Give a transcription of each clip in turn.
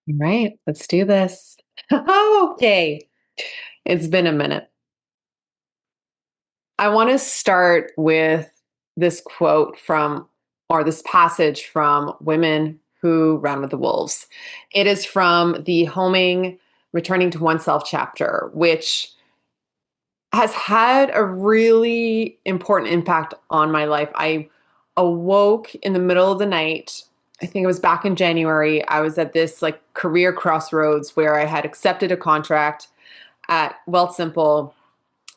All right, let's do this. Okay, it's been a minute. I want to start with this quote from, or this passage from Women Who Ran with the Wolves. It is from the Homing, Returning to Oneself chapter, which has had a really important impact on my life. I awoke in the middle of the night. I think it was back in January. I was at this like career crossroads where I had accepted a contract at Wealth Simple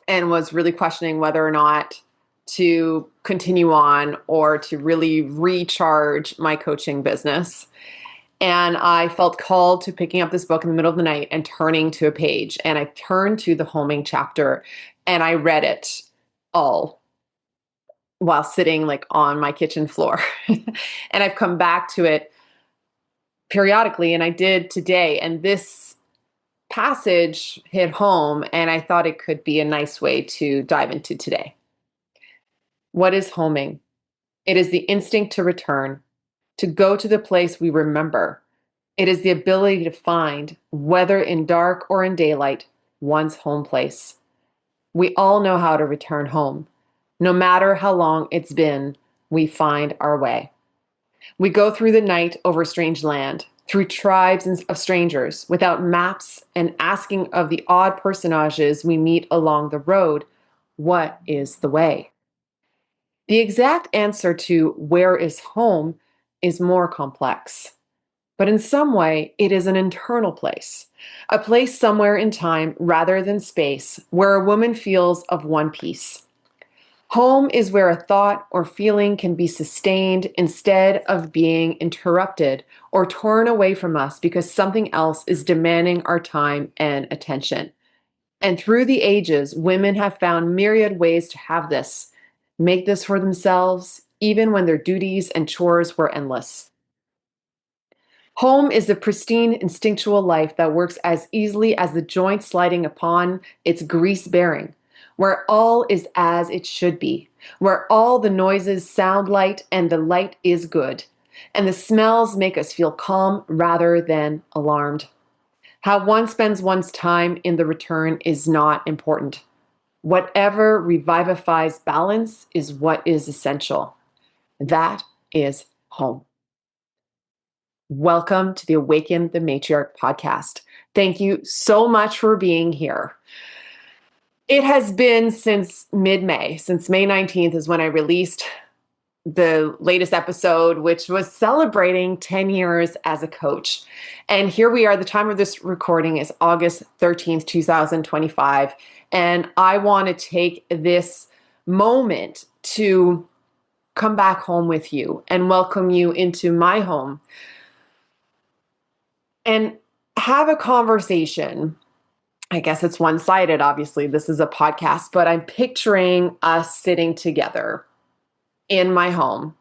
and was really questioning whether or not to continue on or to really recharge my coaching business. And I felt called to picking up this book in the middle of the night and turning to a page. And I turned to the homing chapter and I read it all while sitting like on my kitchen floor. And I've come back to it periodically, and I did today. And this passage hit home, and I thought it could be a nice way to dive into today. What is homing? It is the instinct to return, to go to the place we remember. It is the ability to find, whether in dark or in daylight, one's home place. We all know how to return home. No matter how long it's been, we find our way. We go through the night over strange land, through tribes of strangers, without maps, and asking of the odd personages we meet along the road, what is the way? The exact answer to where is home is more complex. But in some way, it is an internal place, a place somewhere in time rather than space, where a woman feels of one piece. Home is where a thought or feeling can be sustained instead of being interrupted or torn away from us because something else is demanding our time and attention. And through the ages, women have found myriad ways to have this, make this for themselves, even when their duties and chores were endless. Home is the pristine, instinctual life that works as easily as the joint sliding upon its grease bearing, where all is as it should be, where all the noises sound light and the light is good, and the smells make us feel calm rather than alarmed. How one spends one's time in the return is not important. Whatever revivifies balance is what is essential. That is home. Welcome to the Awaken the Matriarch podcast. Thank you so much for being here. It has been since mid-May, since May 19th is when I released the latest episode, which was celebrating 10 years as a coach. And here we are, the time of this recording is August 13th, 2025. And I want to take this moment to come back home with you and welcome you into my home and have a conversation. I guess it's one-sided, obviously. This is a podcast, but I'm picturing us sitting together in my home.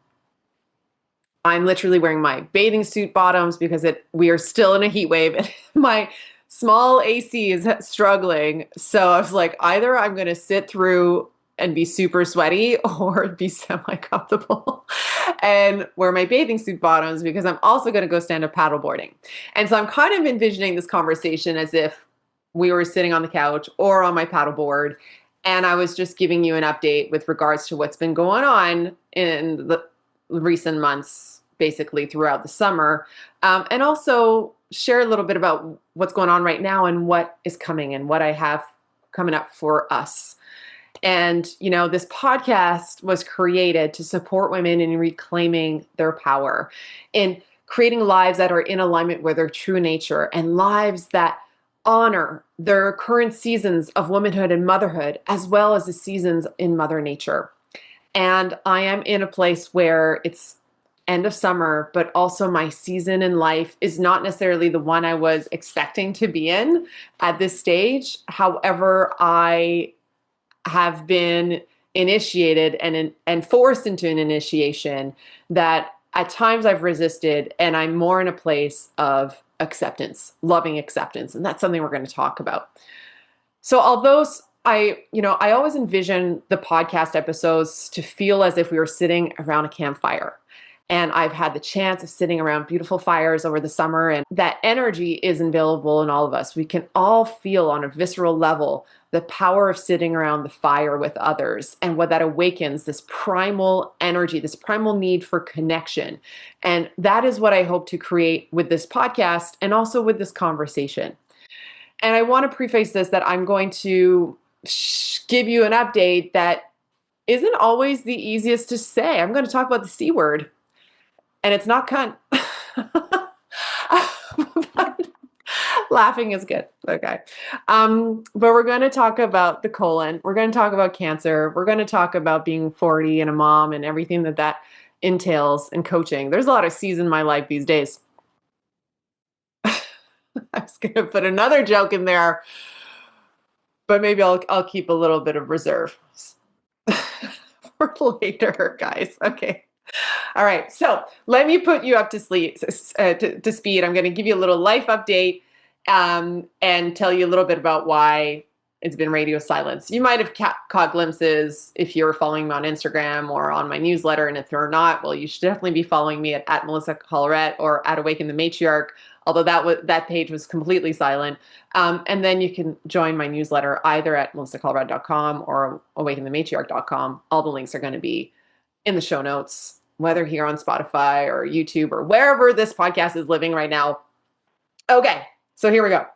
I'm literally wearing my bathing suit bottoms because we are still in a heat wave and my small AC is struggling. So I was like, either I'm going to sit through and be super sweaty or be semi-comfortable and wear my bathing suit bottoms because I'm also going to go stand up paddleboarding. And so I'm kind of envisioning this conversation as if we were sitting on the couch or on my paddleboard, and I was just giving you an update with regards to what's been going on in the recent months, basically throughout the summer, and also share a little bit about what's going on right now and what is coming and what I have coming up for us. And, this podcast was created to support women in reclaiming their power, in creating lives that are in alignment with their true nature and lives that honor their current seasons of womanhood and motherhood, as well as the seasons in Mother Nature. And I am in a place where it's end of summer, but also my season in life is not necessarily the one I was expecting to be in at this stage. However, I have been initiated and forced into an initiation that at times I've resisted, and I'm more in a place of acceptance, loving acceptance. And that's something we're going to talk about. So although I always envision the podcast episodes to feel as if we were sitting around a campfire. And I've had the chance of sitting around beautiful fires over the summer, and that energy is available in all of us. We can all feel on a visceral level the power of sitting around the fire with others, and what that awakens, this primal energy, this primal need for connection. And that is what I hope to create with this podcast and also with this conversation. And I want to preface this that I'm going to give you an update that isn't always the easiest to say. I'm going to talk about the C word, and it's not cunt. Laughing is good. Okay. But we're going to talk about the colon. We're going to talk about cancer. We're going to talk about being 40 and a mom and everything that entails, and coaching. There's a lot of C's in my life these days. I was going to put another joke in there, but maybe I'll keep a little bit of reserve for later, guys. Okay. All right. So let me put you up to speed. I'm going to give you a little life update, and tell you a little bit about why it's been radio silence. You might have caught glimpses if you're following me on Instagram or on my newsletter. And if you're not, well, you should definitely be following me at Melissa Collarette or at Awaken the Matriarch, although that page was completely silent. And then you can join my newsletter either at melissacollarette.com or awakenthematriarch.com. All the links are going to be in the show notes, whether here on Spotify or YouTube or wherever this podcast is living right now. Okay, so here we go.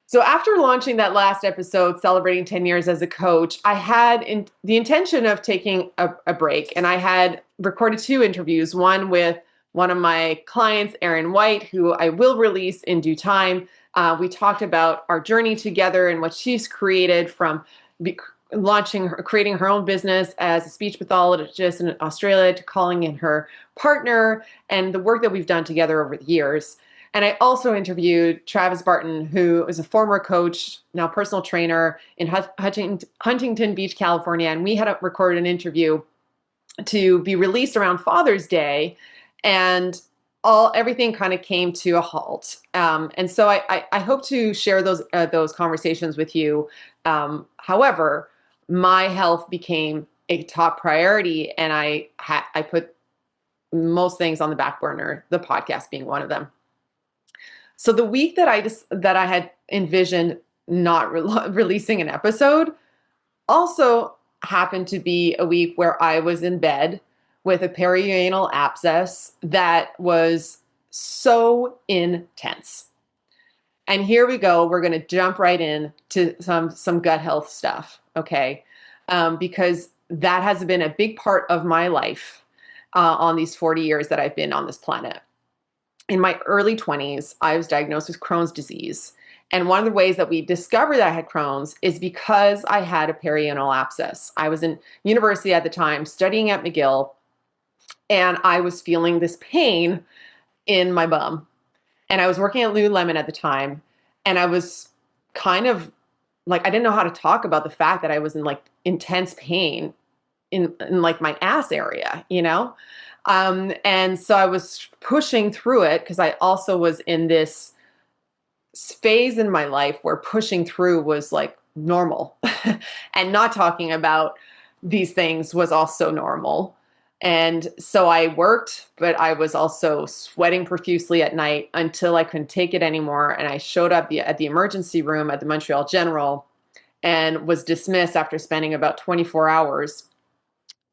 So after launching that last episode, celebrating 10 years as a coach, I had the intention of taking a break. And I had recorded 2 interviews, one with one of my clients, Erin White, who I will release in due time. We talked about our journey together and what she's created from creating her own business as a speech pathologist in Australia to calling in her partner, and the work that we've done together over the years. And I also interviewed Travis Barton, who is a former coach, now personal trainer in Huntington Beach, California. And we had recorded an interview to be released around Father's Day, and everything kind of came to a halt. And so I hope to share those conversations with you. However, my health became a top priority, and I put most things on the back burner, the podcast being one of them. So the week that I had envisioned not releasing an episode also happened to be a week where I was in bed with a perianal abscess that was so intense. And here we go. We're going to jump right in to some gut health stuff, okay? Because that has been a big part of my life on these 40 years that I've been on this planet. In my early 20s, I was diagnosed with Crohn's disease. And one of the ways that we discovered that I had Crohn's is because I had a perianal abscess. I was in university at the time, studying at McGill, and I was feeling this pain in my bum. And I was working at Lululemon at the time, and I was kind of like, I didn't know how to talk about the fact that I was in like intense pain in like my ass area, you know? And so I was pushing through it because I also was in this phase in my life where pushing through was like normal and not talking about these things was also normal. And so I worked, but I was also sweating profusely at night until I couldn't take it anymore. And I showed up at the emergency room at the Montreal General and was dismissed after spending about 24 hours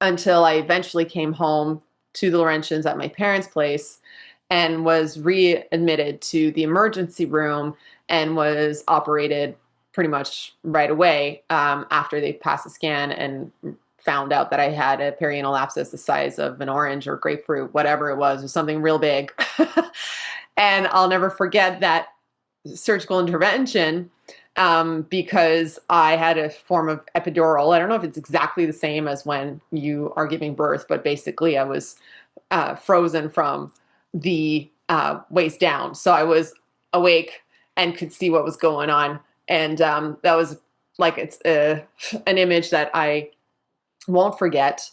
until I eventually came home to the Laurentians at my parents' place and was readmitted to the emergency room and was operated pretty much right away after they passed a scan and found out that I had a perianal abscess the size of an orange or grapefruit, whatever it was something real big. And I'll never forget that surgical intervention because I had a form of epidural. I don't know if it's exactly the same as when you are giving birth, but basically I was frozen from the waist down. So I was awake and could see what was going on. And that was like, it's an image that I won't forget.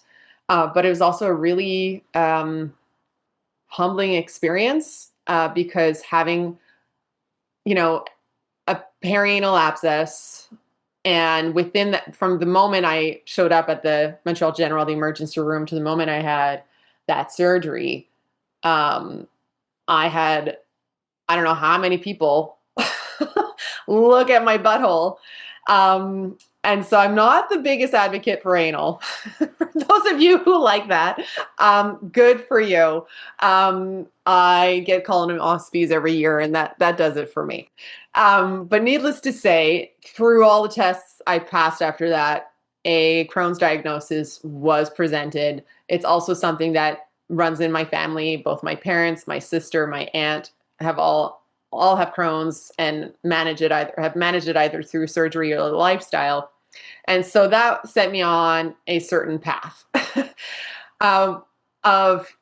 But it was also a really humbling experience because having, a perianal abscess, and from the moment I showed up at the Montreal General, the emergency room, to the moment I had that surgery, um, I had, I don't know how many people look at my butthole. And so I'm not the biggest advocate for anal. For those of you who like that, good for you. I get colonoscopies every year, and that does it for me. But needless to say, through all the tests I passed after that, a Crohn's diagnosis was presented. It's also something that runs in my family. Both my parents, my sister, my aunt have all have Crohn's and have managed it either through surgery or lifestyle. And so that set me on a certain path of, of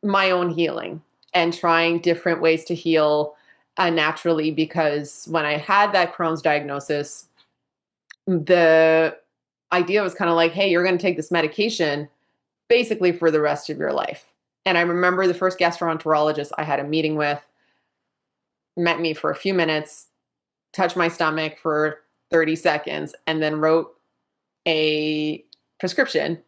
my own healing and trying different ways to heal naturally. Because when I had that Crohn's diagnosis, the idea was kind of like, hey, you're going to take this medication basically for the rest of your life. And I remember the first gastroenterologist I had a meeting with met me for a few minutes, touched my stomach for 30 seconds, and then wrote a prescription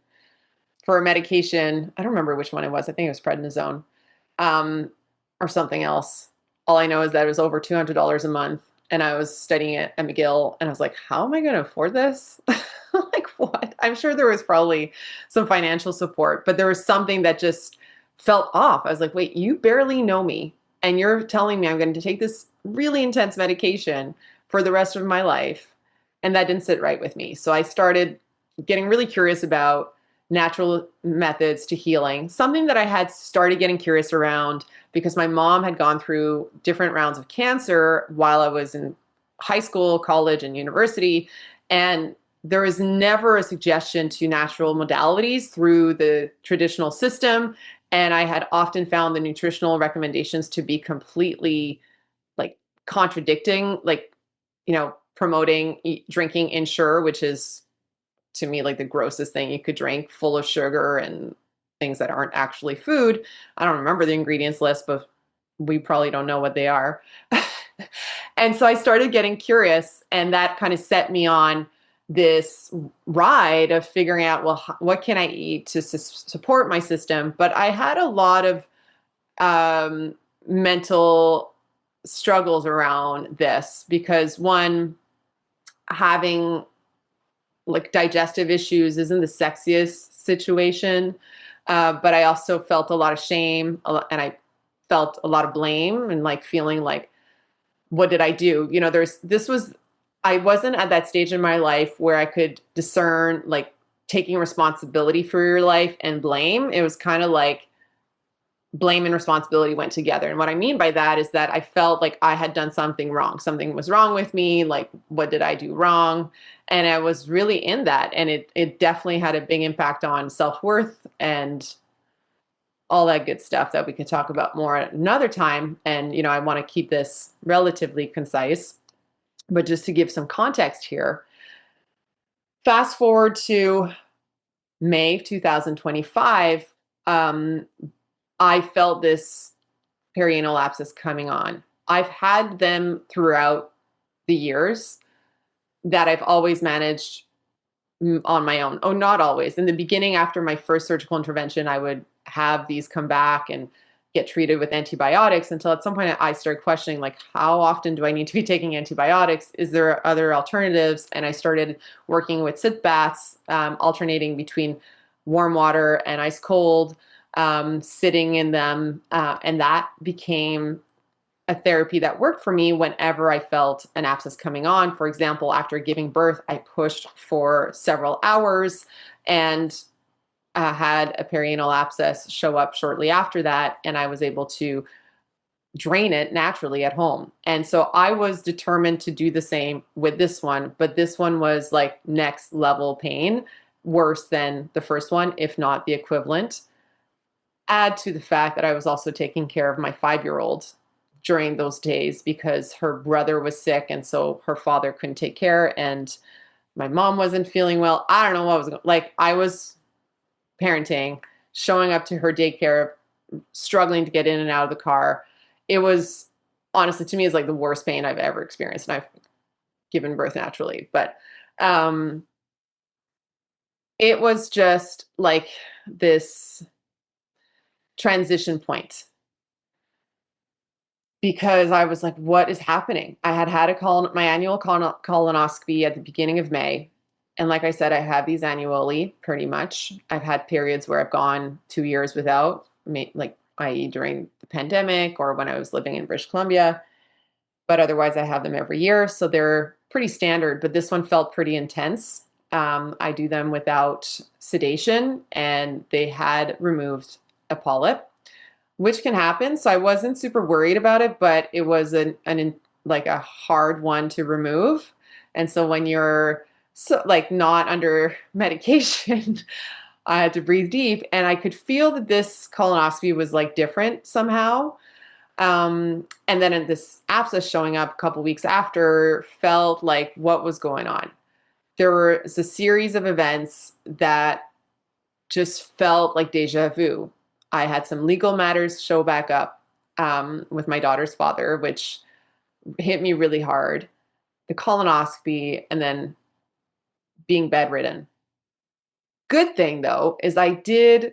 for a medication. I don't remember which one it was. I think it was prednisone, um, or something else. All I know is that it was over $200 a month, and I was studying it at McGill, and I was like, how am I going to afford this? Like, what? I'm sure there was probably some financial support, but there was something that just felt off. I was like, wait, you barely know me, and you're telling me I'm going to take this really intense medication for the rest of my life. And that didn't sit right with me. So I started getting really curious about natural methods to healing, something that I had started getting curious around because my mom had gone through different rounds of cancer while I was in high school, college, and university. And there was never a suggestion to natural modalities through the traditional system. And I had often found the nutritional recommendations to be completely like contradicting, like, promoting drinking Ensure, which is to me like the grossest thing you could drink, full of sugar and things that aren't actually food. I don't remember the ingredients list, but we probably don't know what they are. And so I started getting curious, and that kind of set me on this ride of figuring out, well, what can I eat to support my system? But I had a lot of mental struggles around this because, one, having like digestive issues isn't the sexiest situation. But I also felt a lot of shame, and I felt a lot of blame and like feeling like, what did I do? I wasn't at that stage in my life where I could discern like taking responsibility for your life and blame. It was kind of like blame and responsibility went together. And what I mean by that is that I felt like I had done something wrong. Something was wrong with me. Like, what did I do wrong? And I was really in that. And it definitely had a big impact on self-worth and all that good stuff that we could talk about more at another time. And, I want to keep this relatively concise, but just to give some context here, fast forward to May of 2025, I felt this perianal abscess coming on. I've had them throughout the years that I've always managed on my own. Oh, not always. In the beginning, after my first surgical intervention, I would have these come back and get treated with antibiotics until at some point I started questioning, like, how often do I need to be taking antibiotics? Is there other alternatives? And I started working with sit baths, alternating between warm water and ice cold, sitting in them. And that became a therapy that worked for me whenever I felt an abscess coming on. For example, after giving birth, I pushed for several hours and had a perianal abscess show up shortly after that, and I was able to drain it naturally at home. And so I was determined to do the same with this one, but this one was like next level pain, worse than the first one, if not the equivalent. Add to the fact that I was also taking care of my 5-year-old during those days because her brother was sick, and so her father couldn't take care, and my mom wasn't feeling well. I don't know what was like. I was parenting, showing up to her daycare, struggling to get in and out of the car. It was honestly, to me, is like the worst pain I've ever experienced, and I've given birth naturally, but it was just like this transition point because I was like, what is happening? I had my annual colonoscopy at the beginning of May. And like I said, I have these annually pretty much. I've had periods where I've gone 2 years without, like, i.e., during the pandemic or when I was living in British Columbia. But otherwise, I have them every year. So they're pretty standard. But this one felt pretty intense. I do them without sedation, and they had removed a polyp, which can happen. So I wasn't super worried about it, but it was like a hard one to remove. And so when you're like not under medication, I had to breathe deep, and I could feel that this colonoscopy was like different somehow. And then this abscess showing up a couple weeks after felt like what was going on. There was a series of events that just felt like deja vu. I had some legal matters show back up with my daughter's father, which hit me really hard. The colonoscopy, and then being bedridden. Good thing though is I did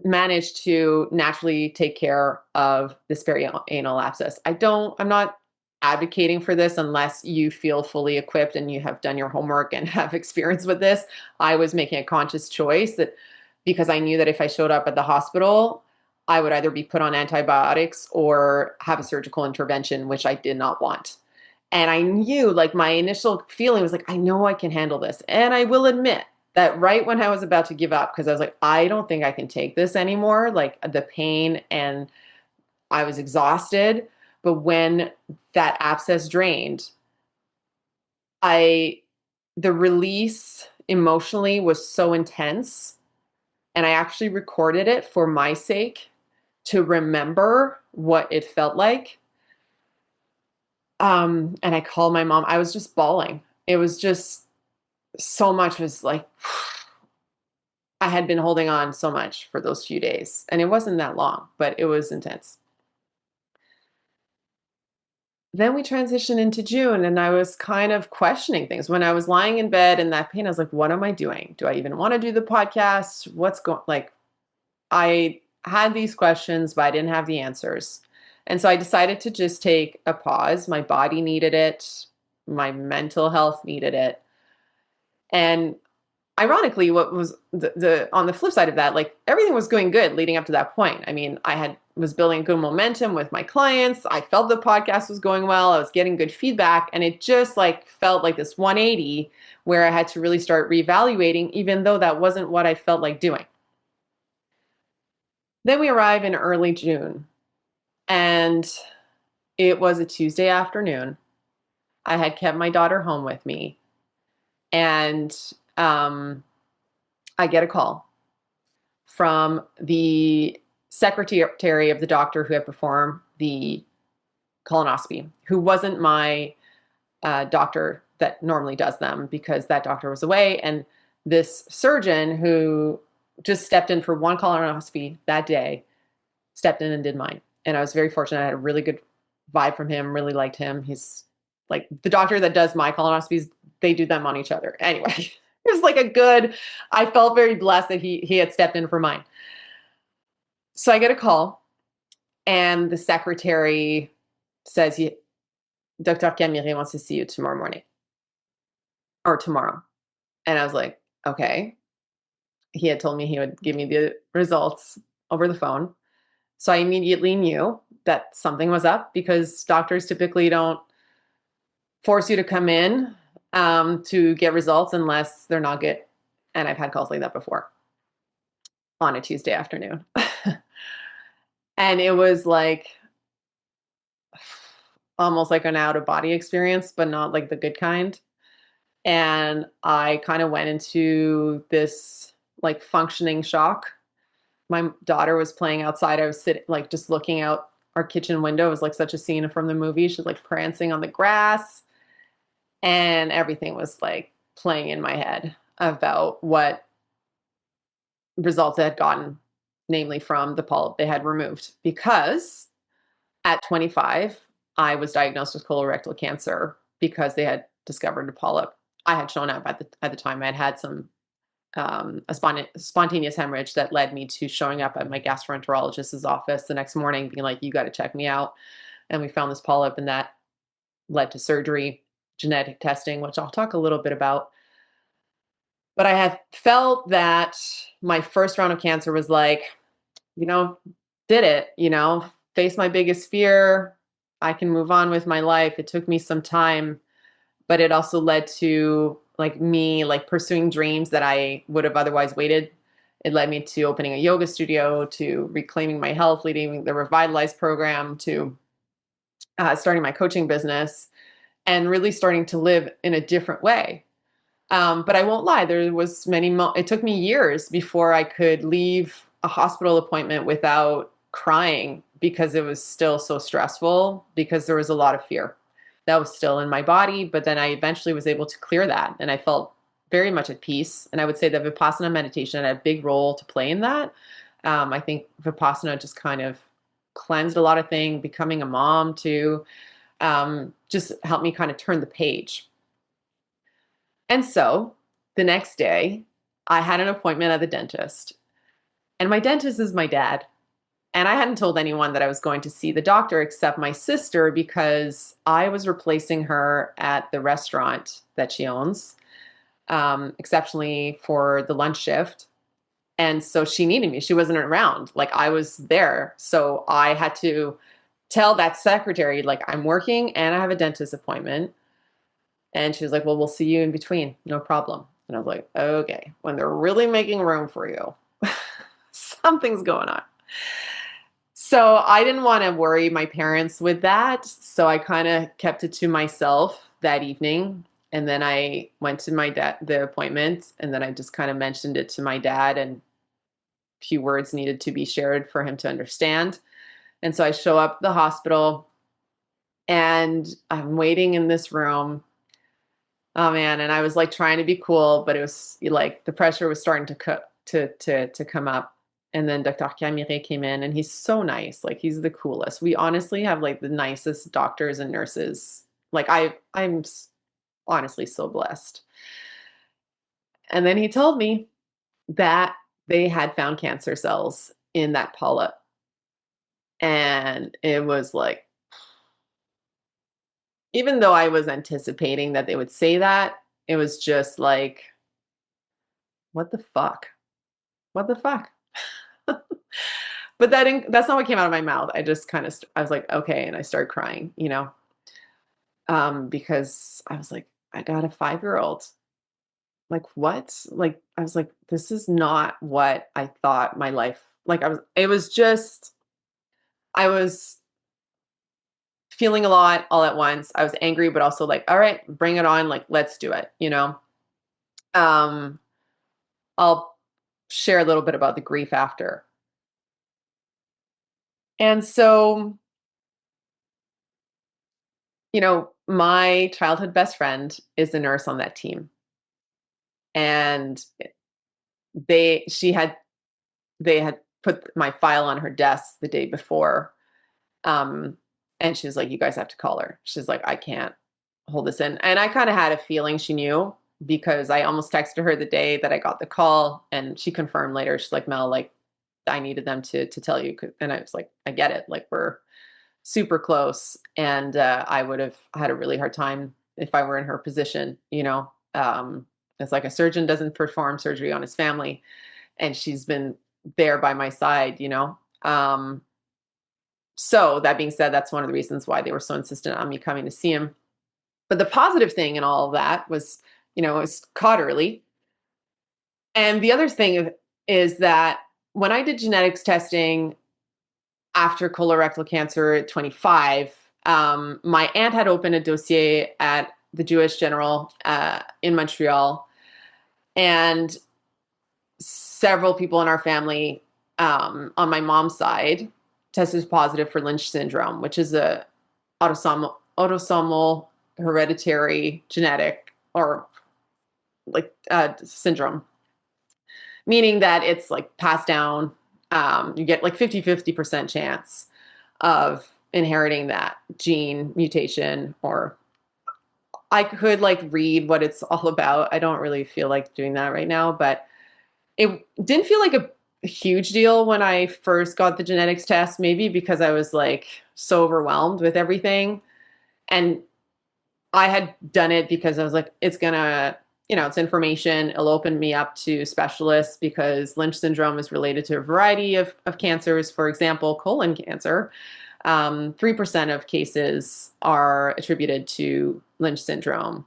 manage to naturally take care of this perianal abscess. I'm not advocating for this unless you feel fully equipped and you have done your homework and have experience with this. I was making a conscious choice that because I knew that if I showed up at the hospital, I would either be put on antibiotics or have a surgical intervention, which I did not want. And I knew, like, my initial feeling was like, I know I can handle this. And I will admit that right when I was about to give up, because I was like, I don't think I can take this anymore, like the pain, and I was exhausted. But when that abscess drained, the release emotionally was so intense. And I actually recorded it for my sake to remember what it felt like. And I called my mom. I was just bawling. It was just so much was like, I had been holding on so much for those few days. And it wasn't that long, but it was intense. Then we transitioned into June, and I was kind of questioning things. When I was lying in bed in that pain, I was like, what am I doing? Do I even want to do the podcast? What's going like I had these questions, but I didn't have the answers. And so I decided to just take a pause. My body needed it. My mental health needed it. And ironically, what was the on the flip side of that, like everything was going good leading up to that point. I mean, was building good momentum with my clients. I felt the podcast was going well. I was getting good feedback, and it just like felt like this 180 where I had to really start reevaluating, even though that wasn't what I felt like doing. Then we arrive in early June, and it was a Tuesday afternoon. I had kept my daughter home with me, and I get a call from the secretary of the doctor who had performed the colonoscopy, who wasn't my doctor that normally does them because that doctor was away. And this surgeon who just stepped in for one colonoscopy that day stepped in and did mine. And I was very fortunate. I had a really good vibe from him, really liked him. He's like the doctor that does my colonoscopies, they do them on each other. Anyway, it was like I felt very blessed that he had stepped in for mine. So I get a call, and the secretary says, Dr. Camille wants to see you tomorrow morning or tomorrow. And I was like, okay. He had told me he would give me the results over the phone. So I immediately knew that something was up because doctors typically don't force you to come in to get results unless they're not good. And I've had calls like that before on a Tuesday afternoon. And it was like almost like an out of body experience, but not like the good kind. And I kind of went into this like functioning shock. My daughter was playing outside. I was sitting, like, just looking out our kitchen window. It was like such a scene from the movie. She's like prancing on the grass, and everything was like playing in my head about what results I had gotten, namely from the polyp they had removed. Because at 25, I was diagnosed with colorectal cancer because they had discovered a polyp. I had shown up at the time. I had had some spontaneous hemorrhage that led me to showing up at my gastroenterologist's office the next morning, being like, "You got to check me out." And we found this polyp, and that led to surgery, genetic testing, which I'll talk a little bit about. But I had felt that my first round of cancer was like, you know, did it, face my biggest fear. I can move on with my life. It took me some time, but it also led to me pursuing dreams that I would have otherwise waited. It led me to opening a yoga studio, to reclaiming my health, leading the Revitalize program, to starting my coaching business, and really starting to live in a different way. But I won't lie, there was it took me years before I could leave a hospital appointment without crying, because it was still so stressful, because there was a lot of fear that was still in my body. But then I eventually was able to clear that, and I felt very much at peace. And I would say that Vipassana meditation had a big role to play in that. I think Vipassana just kind of cleansed a lot of things, becoming a mom too, just helped me kind of turn the page. And so the next day, I had an appointment at the dentist. And my dentist is my dad. And I hadn't told anyone that I was going to see the doctor except my sister, because I was replacing her at the restaurant that she owns, exceptionally for the lunch shift. And so she needed me. She wasn't around. I was there. So I had to tell that secretary, I'm working and I have a dentist appointment. And she was like, "Well, we'll see you in between. No problem." And I was like, "Okay, when they're really making room for you, something's going on." So I didn't want to worry my parents with that. So I kind of kept it to myself that evening. And then I went to the appointment, and then I just kind of mentioned it to my dad, and a few words needed to be shared for him to understand. And so I show up at the hospital, and I'm waiting in this room. Oh man, and I was trying to be cool, but it was the pressure was starting to come up. And then Dr. Camille came in, and he's so nice. He's the coolest. We honestly have the nicest doctors and nurses. I'm honestly so blessed. And then he told me that they had found cancer cells in that polyp. And it was even though I was anticipating that they would say that, it was just what the fuck? What the fuck? But that's not what came out of my mouth. I just I was like, okay, and I started crying, because I was like, I got a 5-year-old. What? I was like, this is not what I thought my life. It was just, I was feeling a lot all at once. I was angry, but also all right, bring it on. Let's do it. Um, I'll share a little bit about the grief after. And so, my childhood best friend is a nurse on that team. And they she had they had put my file on her desk the day before. Um, and she was like, "You guys have to call her." She's like, "I can't hold this in." And I kind of had a feeling she knew, because I almost texted her the day that I got the call, and she confirmed later. She's like, "Mel, I needed them to tell you." And I was like, "I get it. We're super close, and I would have had a really hard time if I were in her position. It's like a surgeon doesn't perform surgery on his family, and she's been there by my side. So that being said, that's one of the reasons why they were so insistent on me coming to see him. But the positive thing in all of that was, it was caught early. And the other thing is that when I did genetics testing after colorectal cancer at 25, my aunt had opened a dossier at the Jewish General in Montreal, and several people in our family on my mom's side tested positive for Lynch syndrome, which is a autosomal hereditary genetic or syndrome, meaning that it's passed down. You get 50% chance of inheriting that gene mutation. Or I could read what it's all about. I don't really feel like doing that right now, but It didn't feel like a huge deal when I first got the genetics test, maybe because I was like so overwhelmed with everything. And I had done it because I was like, it's gonna, it's information. It'll open me up to specialists because Lynch syndrome is related to a variety of cancers. For example, colon cancer. 3% of cases are attributed to Lynch syndrome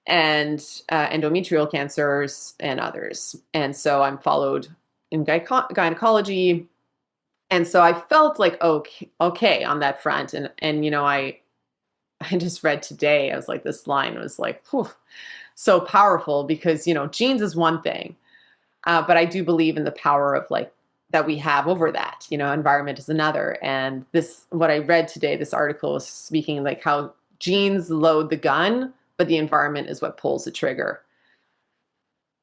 and endometrial cancers and others. And so I'm followed in gynecology. And so I felt like okay on that front. And I just read today, I was like, this line was like, whew, so powerful because, genes is one thing, but I do believe in the power of like that we have over that, environment is another. And what I read today, this article was speaking like how genes load the gun, but the environment is what pulls the trigger.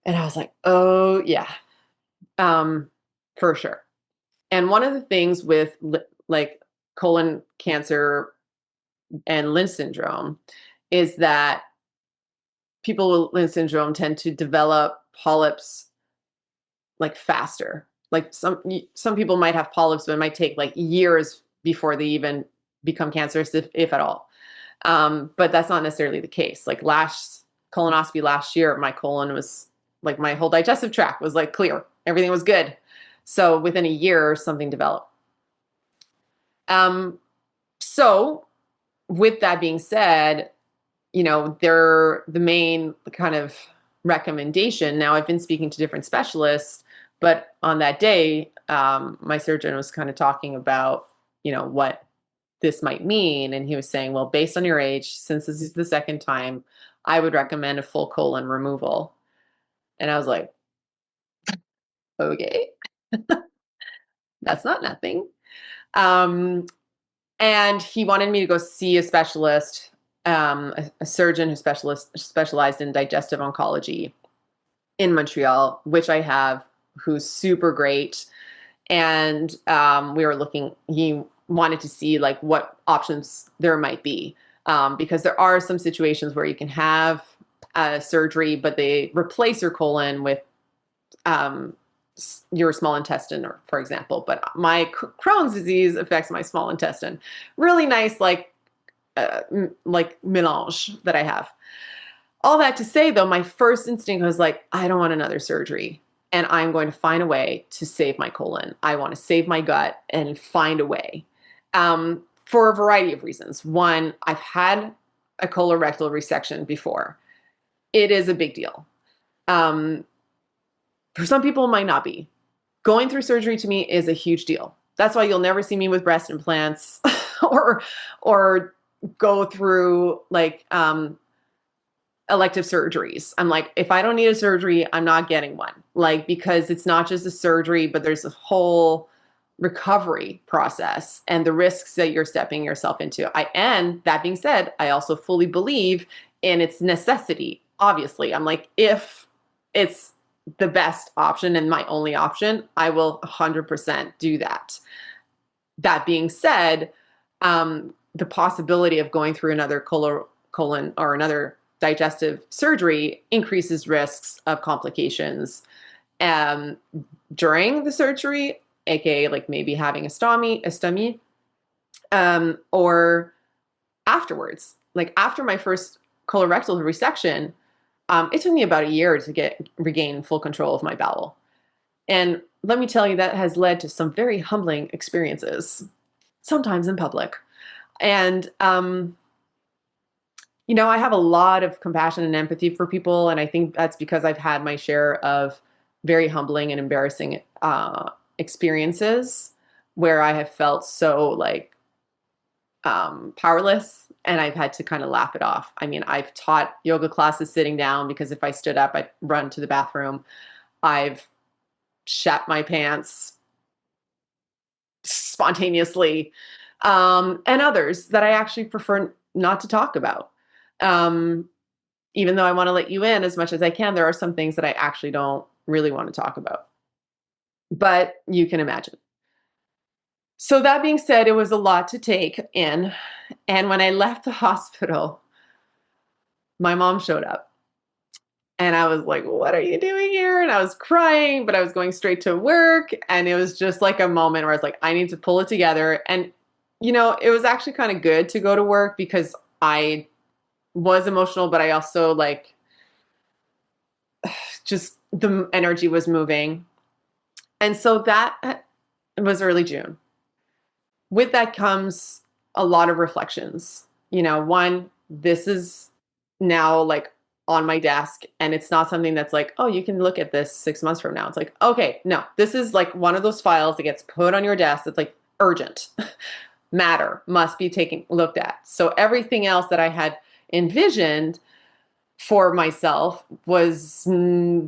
And I was like, oh yeah, um, for sure. And one of the things with like colon cancer and Lynch syndrome is that people with Lynch syndrome tend to develop polyps like faster. Like some people might have polyps, but it might take like years before they even become cancerous, if at all. But that's not necessarily the case. Like last colonoscopy last year, my colon was like my whole digestive tract was like clear. Everything was good. So within a year, something developed. So with that being said, they're the main kind of recommendation. Now, I've been speaking to different specialists, but on that day, my surgeon was kind of talking about, what this might mean. And he was saying, well, based on your age, since this is the second time, I would recommend a full colon removal. And I was like, okay, that's not nothing. Um, and he wanted me to go see a specialist, a surgeon who specialized in digestive oncology in Montreal, which I have, who's super great. And he wanted to see like what options there might be. Because there are some situations where you can have surgery, but they replace your colon with um, your small intestine, or, for example. But my Crohn's disease affects my small intestine. Really nice, like melange that I have. All that to say, though, my first instinct was like, I don't want another surgery. And I'm going to find a way to save my colon. I want to save my gut and find a way for a variety of reasons. One, I've had a colorectal resection before. It is a big deal. For some people, it might not be. Going through surgery to me is a huge deal. That's why you'll never see me with breast implants or go through like elective surgeries. I'm like, if I don't need a surgery, I'm not getting one. Like, because it's not just a surgery, but there's a whole recovery process and the risks that you're stepping yourself into. And that being said, I also fully believe in its necessity. Obviously, I'm like, if it's the best option and my only option, I will 100% do that. That being said, the possibility of going through another colon or another digestive surgery increases risks of complications during the surgery, aka like maybe having a STEMI, or afterwards. Like after my first colorectal resection, it took me about a year to regain full control of my bowel. And let me tell you, that has led to some very humbling experiences, sometimes in public. And I have a lot of compassion and empathy for people, and I think that's because I've had my share of very humbling and embarrassing experiences where I have felt so like powerless, and I've had to kind of laugh it off. I mean, I've taught yoga classes sitting down because if I stood up, I'd run to the bathroom. I've shat my pants spontaneously, and others that I actually prefer not to talk about. Even though I want to let you in as much as I can, there are some things that I actually don't really want to talk about. But you can imagine. So that being said, it was a lot to take in. And when I left the hospital, my mom showed up. And I was like, what are you doing here? And I was crying, but I was going straight to work. And it was just like a moment where I was like, I need to pull it together. And, it was actually kind of good to go to work because I was emotional, but I also like just the energy was moving. And so that was early June. With that comes a lot of reflections. One, this is now like on my desk, and it's not something that's like, oh, you can look at this 6 months from now. It's like, okay, no, this is like one of those files that gets put on your desk that's like urgent matter, must be taken looked at. So everything else that I had envisioned for myself was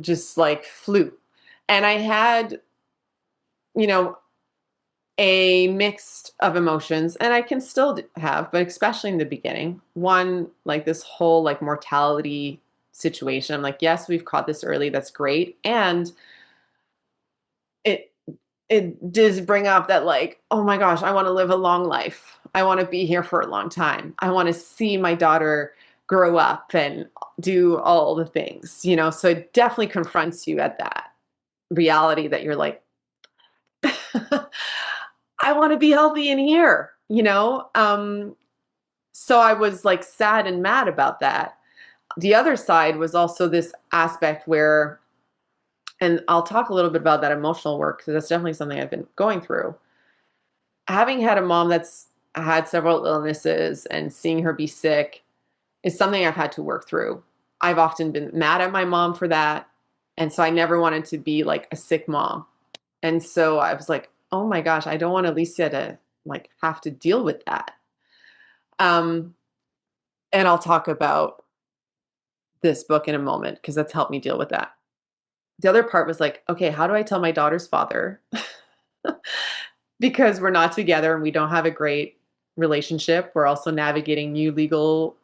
just like flu. And I had, you know, a mixed of emotions, and I can still have, but especially in the beginning. One, like this whole like mortality situation. I'm like, yes, we've caught this early. That's great. And it it does bring up that like, oh my gosh, I want to live a long life. I want to be here for a long time. I want to see my daughter grow up and do all the things. So it definitely confronts you at that reality that you're like, I want to be healthy in here. So I was like sad and mad about that. The other side was also this aspect where, and I'll talk a little bit about that emotional work because that's definitely something I've been going through. Having had a mom that's had several illnesses and seeing her be sick is something I've had to work through. I've often been mad at my mom for that. And so I never wanted to be like a sick mom. And so I was like, oh my gosh, I don't want Alicia to like have to deal with that. Um, and I'll talk about this book in a moment because that's helped me deal with that. The other part was like, okay, how do I tell my daughter's father? Because we're not together and we don't have a great relationship. We're also navigating new legal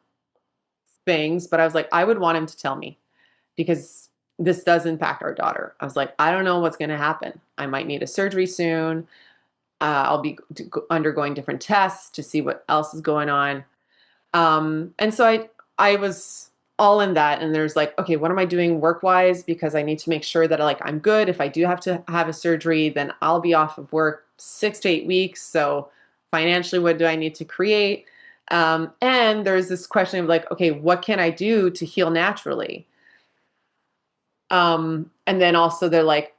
things. But I was like, I would want him to tell me because this does impact our daughter. I was like, I don't know what's going to happen. I might need a surgery soon. I'll be undergoing different tests to see what else is going on. And so I was all in that. And there's like, okay, what am I doing work wise? Because I need to make sure that like I'm good. If I do have to have a surgery, then I'll be off of work 6 to 8 weeks. So financially, what do I need to create? And there's this question of like, okay, what can I do to heal naturally? And then also they're like,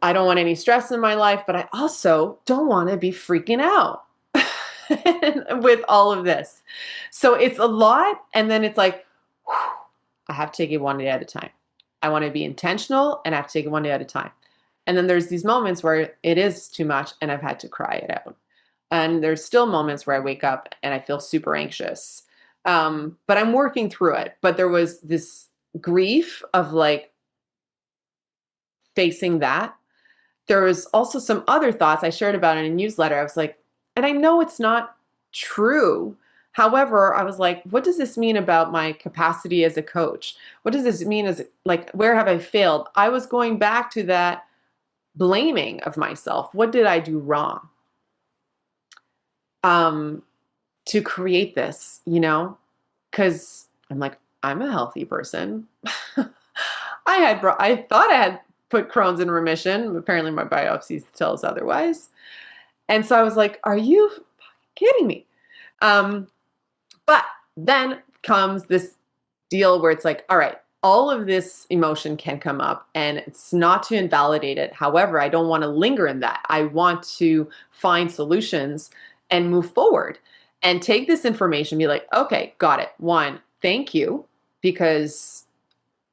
I don't want any stress in my life, but I also don't want to be freaking out with all of this. So it's a lot. And then it's like, whew, I have to take it one day at a time. I want to be intentional and I have to take it one day at a time. And then there's these moments where it is too much and I've had to cry it out. And there's still moments where I wake up and I feel super anxious. But I'm working through it. But there was this grief of like facing that. There was also some other thoughts I shared about in a newsletter. I was like, and I know it's not true. However, I was like, what does this mean about my capacity as a coach? What does this mean as like, where have I failed? I was going back to that blaming of myself. What did I do wrong? To create this, because I'm like, I'm a healthy person. I thought I had put Crohn's in remission. Apparently my biopsies tells otherwise. And so I was like, are you kidding me? But then comes this deal where it's like, all right, all of this emotion can come up and it's not to invalidate it. However, I don't want to linger in that. I want to find solutions and move forward and take this information, be like, okay, got it. One, thank you, because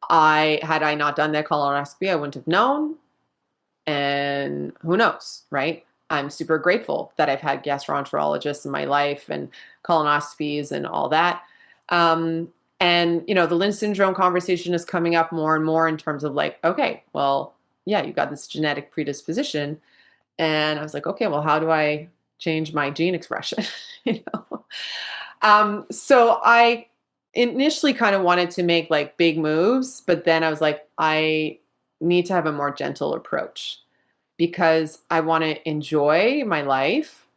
had I not done that colonoscopy, I wouldn't have known. And who knows, right? I'm super grateful that I've had gastroenterologists in my life and colonoscopies and all that. And the Lynch Syndrome conversation is coming up more and more in terms of like, okay, well, yeah, you've got this genetic predisposition. And I was like, okay, well, how do I change my gene expression? you know? So I initially kind of wanted to make like big moves, but then I was like, I need to have a more gentle approach because I want to enjoy my life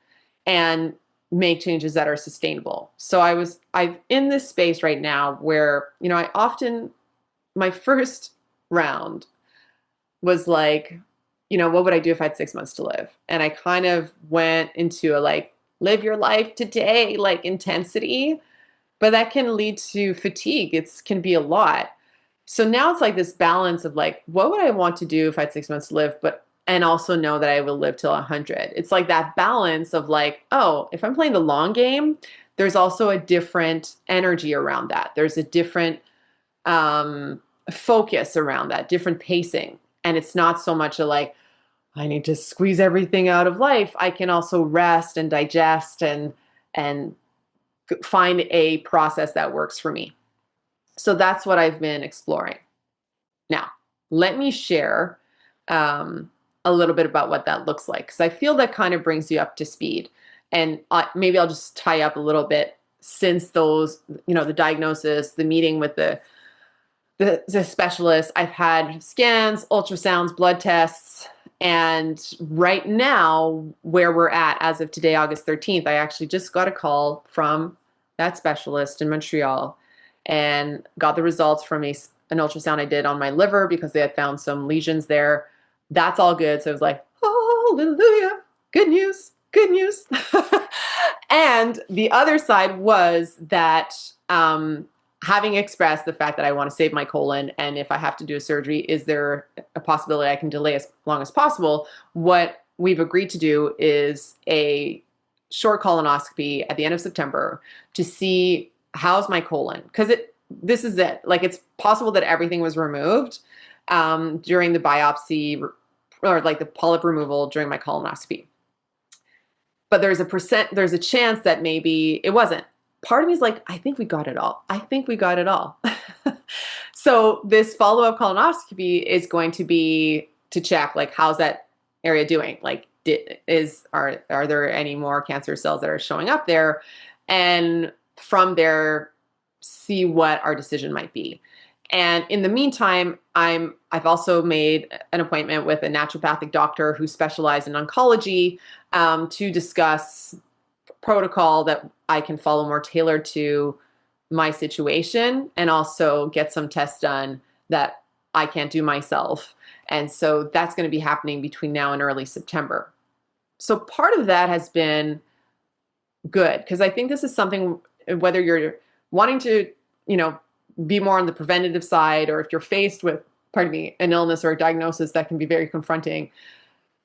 and make changes that are sustainable. So I'm in this space right now where, I often my first round was like, what would I do if I had 6 months to live? And I kind of went into a like, live your life today, like intensity, but that can lead to fatigue. It can be a lot. So now it's like this balance of like, what would I want to do if I had 6 months to live, and also know that I will live till 100. It's like that balance of like, oh, if I'm playing the long game, there's also a different energy around that. There's a different focus around that, different pacing. And it's not so much a like, I need to squeeze everything out of life. I can also rest and digest and find a process that works for me. So that's what I've been exploring. Now, let me share a little bit about what that looks like, because I feel that kind of brings you up to speed. And maybe I'll just tie up a little bit since those, the diagnosis, the meeting with the specialist. I've had scans, ultrasounds, blood tests. And right now, where we're at as of today, August 13th, I actually just got a call from that specialist in Montreal and got the results from an ultrasound I did on my liver because they had found some lesions there. That's all good. So I was like, hallelujah, good news, good news. And the other side was that having expressed the fact that I want to save my colon, and if I have to do a surgery, is there a possibility I can delay as long as possible? What we've agreed to do is a short colonoscopy at the end of September to see how's my colon, because this is it. Like, it's possible that everything was removed during the biopsy or like the polyp removal during my colonoscopy. But there's a chance that maybe it wasn't. Part of me is like, I think we got it all. I think we got it all. So this follow-up colonoscopy is going to be to check, like, how's that area doing? Like, are there any more cancer cells that are showing up there? And from there, see what our decision might be. And in the meantime, I've also made an appointment with a naturopathic doctor who specializes in oncology to discuss protocol that I can follow more tailored to my situation, and also get some tests done that I can't do myself. And so that's going to be happening between now and early September. So part of that has been good, because I think this is something, whether you're wanting to, be more on the preventative side, or if you're faced with, an illness or a diagnosis that can be very confronting.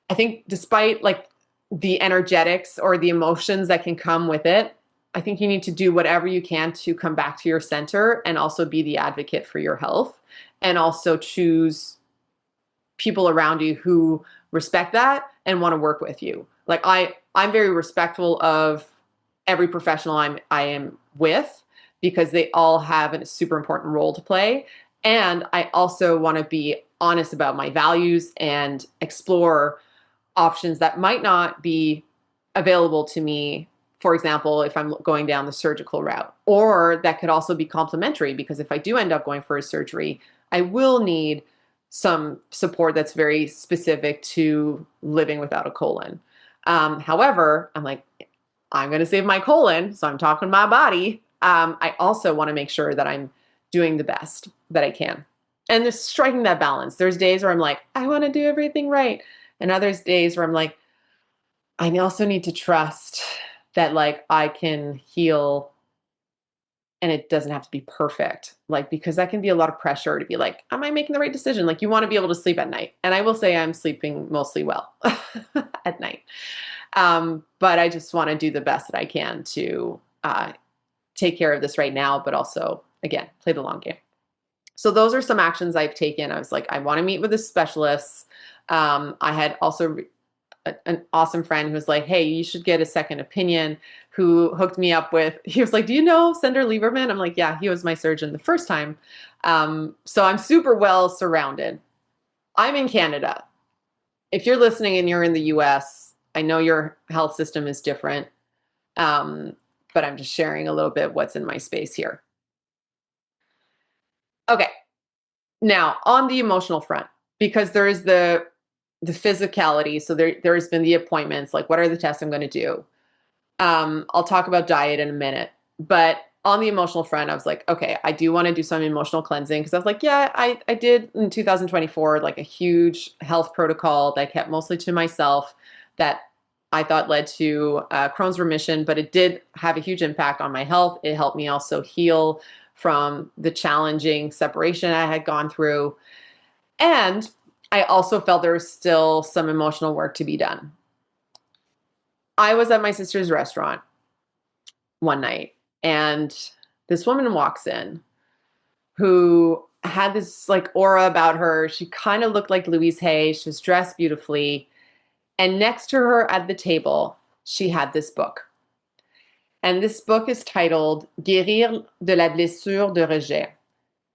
I think despite like the energetics or the emotions that can come with it, I think you need to do whatever you can to come back to your center and also be the advocate for your health, and also choose people around you who respect that and want to work with you. Like, I'm very respectful of every professional I am with, because they all have a super important role to play. And I also want to be honest about my values and explore options that might not be available to me. For example, if I'm going down the surgical route, or that could also be complementary, because if I do end up going for a surgery, I will need some support that's very specific to living without a colon. However, I'm like, I'm going to save my colon, so I'm talking to my body. I also want to make sure that I'm doing the best that I can. And just striking that balance. There's days where I'm like, I want to do everything right. And others days where I'm like, I also need to trust that, like, I can heal and it doesn't have to be perfect. Like, because that can be a lot of pressure to be like, am I making the right decision? Like, you want to be able to sleep at night. And I will say I'm sleeping mostly well at night. But I just want to do the best that I can to take care of this right now, but also, again, play the long game. So those are some actions I've taken. I was like, I want to meet with a specialist. I had also an awesome friend who was like, hey, you should get a second opinion, who hooked me up with, he was like, do you know Senator Lieberman? I'm like, yeah, he was my surgeon the first time. So I'm super well surrounded. I'm in Canada. If you're listening and you're in the US, I know your health system is different. But I'm just sharing a little bit what's in my space here. Okay. Now, on the emotional front, because there is the physicality, so there has been the appointments, like, what are the tests I'm going to do? I'll talk about diet in a minute, but on the emotional front, I was like, okay, I do want to do some emotional cleansing because I was like, yeah, I did in 2024 like a huge health protocol that I kept mostly to myself that I thought led to Crohn's remission, but it did have a huge impact on my health. It helped me also heal from the challenging separation I had gone through. And I also felt there was still some emotional work to be done. I was at my sister's restaurant one night, and this woman walks in who had this like aura about her. She kind of looked like Louise Hay. She was dressed beautifully. And next to her at the table, she had this book. And this book is titled Guérir de la blessure de rejet,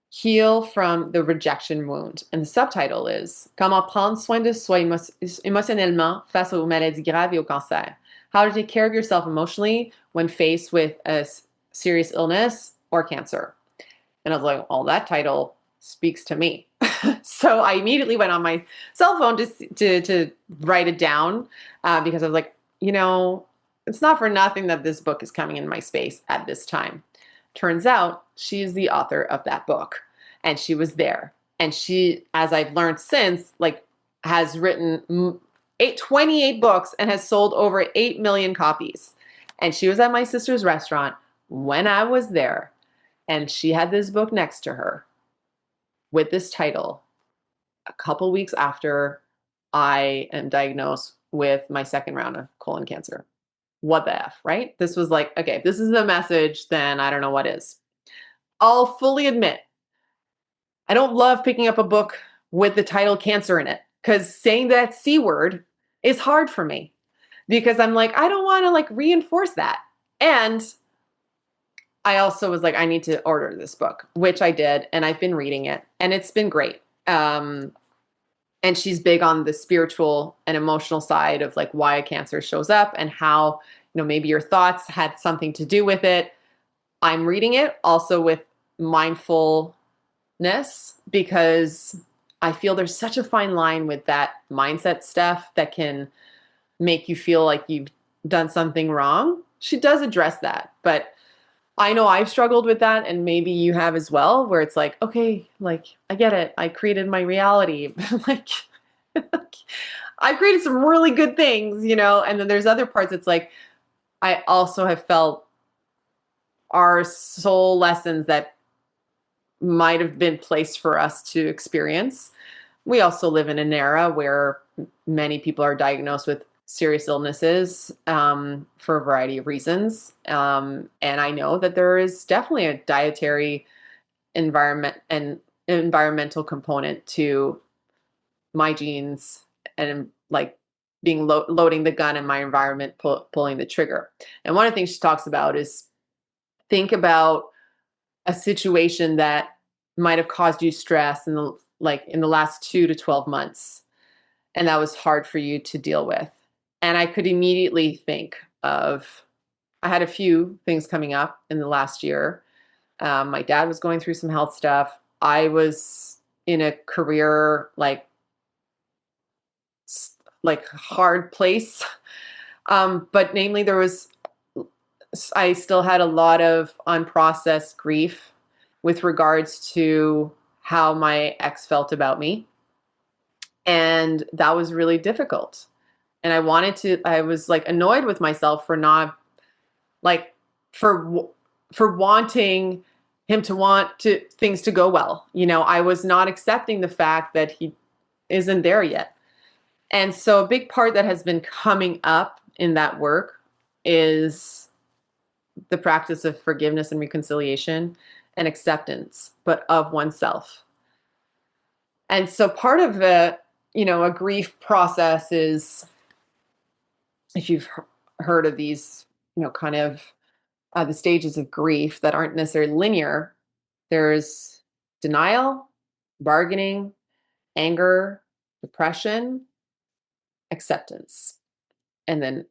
Heal from the Rejection Wound. And the subtitle is Comment prendre soin de soi émotionnellement face aux maladies graves et au cancer. How to take care of yourself emotionally when faced with a serious illness or cancer. And I was like, oh, that title speaks to me. So I immediately went on my cell phone to write it down because I was like, it's not for nothing that this book is coming in my space at this time. Turns out she is the author of that book, and she was there. And she, as I've learned since, like has written 28 books and has sold over 8 million copies. And she was at my sister's restaurant when I was there. And she had this book next to her with this title a couple weeks after I am diagnosed with my second round of colon cancer. What the F, right? This was like, okay, if this is the message, then I don't know what is. I'll fully admit, I don't love picking up a book with the title cancer in it because saying that C word is hard for me because I'm like, I don't want to like reinforce that. And I also was like, I need to order this book, which I did. And I've been reading it and it's been great. And she's big on the spiritual and emotional side of like why a cancer shows up and how, maybe your thoughts had something to do with it. I'm reading it also with mindfulness because I feel there's such a fine line with that mindset stuff that can make you feel like you've done something wrong. She does address that, but I know I've struggled with that, and maybe you have as well, where it's like, okay, like, I get it. I created my reality. Like, I created some really good things, and then there's other parts. It's like, I also have felt our soul lessons that might have been placed for us to experience. We also live in an era where many people are diagnosed with serious illnesses for a variety of reasons. And I know that there is definitely a dietary environmental component to my genes and like being loading the gun in my environment, pulling the trigger. And one of the things she talks about is think about a situation that might have caused you stress in the last 2 to 12 months, and that was hard for you to deal with. And I could immediately think of, I had a few things coming up in the last year. My dad was going through some health stuff. I was in a career like hard place. But namely I still had a lot of unprocessed grief with regards to how my ex felt about me. And that was really difficult. And I was like annoyed with myself for not like, for wanting him to want things to go well. I was not accepting the fact that he isn't there yet. And so a big part that has been coming up in that work is the practice of forgiveness and reconciliation and acceptance, but of oneself. And so part of a grief process is, if you've heard of these, kind of the stages of grief that aren't necessarily linear, there's denial, bargaining, anger, depression, acceptance, and then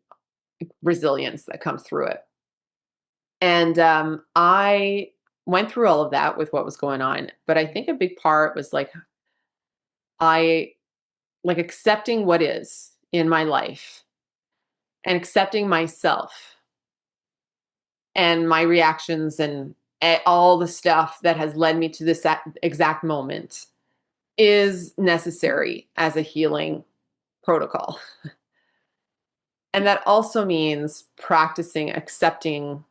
resilience that comes through it. And I went through all of that with what was going on. But I think a big part was like, I like accepting what is in my life and accepting myself and my reactions and all the stuff that has led me to this exact moment is necessary as a healing protocol. And that also means practicing accepting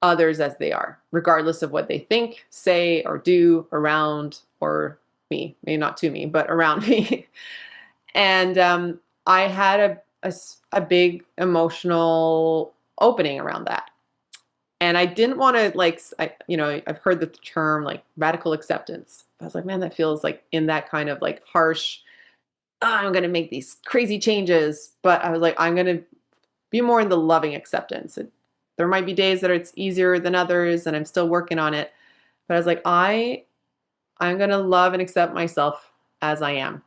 others as they are, regardless of what they think, say, or do around or me. Maybe not to me, but around me. And I had a big emotional opening around that. And I didn't want to I've heard the term like radical acceptance. I was like, man, that feels like in that kind of like harsh, "Oh, I'm going to make these crazy changes." But I was like, I'm going to be more in the loving acceptance. There might be days that it's easier than others and I'm still working on it. But I was like, I'm going to love and accept myself as I am.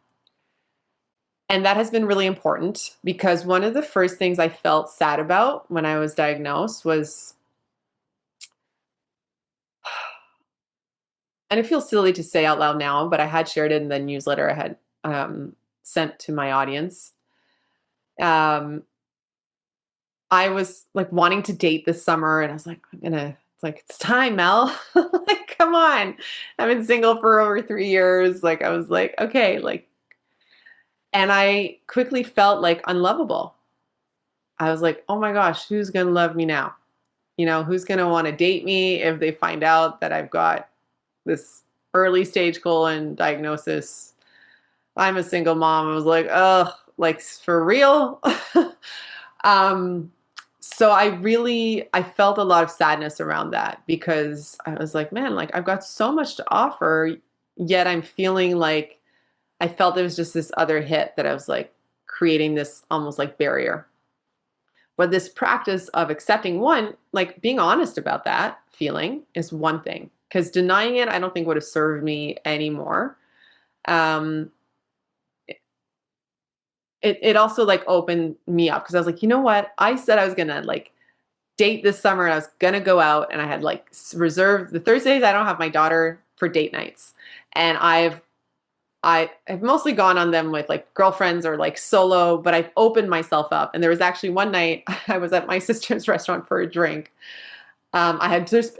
And that has been really important because one of the first things I felt sad about when I was diagnosed was, and it feels silly to say out loud now, but I had shared it in the newsletter I had sent to my audience. I was like wanting to date this summer, and I was like, it's time, Mel. Like, come on. I've been single for over 3 years. Like, I was like, okay, like, and I quickly felt like unlovable. I was like, oh my gosh, who's going to love me now? Who's going to want to date me if they find out that I've got this early stage colon diagnosis? I'm a single mom. I was like, oh, like for real? So I felt a lot of sadness around that because I was like, man, like I've got so much to offer, yet I'm feeling like I felt there was just this other hit that I was like creating this almost like barrier. But this practice of accepting one, like being honest about that feeling is one thing, because denying it, I don't think would have served me anymore. Um, it also like opened me up because I was like, you know what? I said I was gonna like date this summer and I was gonna go out, and I had like reserved the Thursdays. I don't have my daughter for date nights, and I've mostly gone on them with like girlfriends or like solo, but I've opened myself up. And there was actually one night I was at my sister's restaurant for a drink. I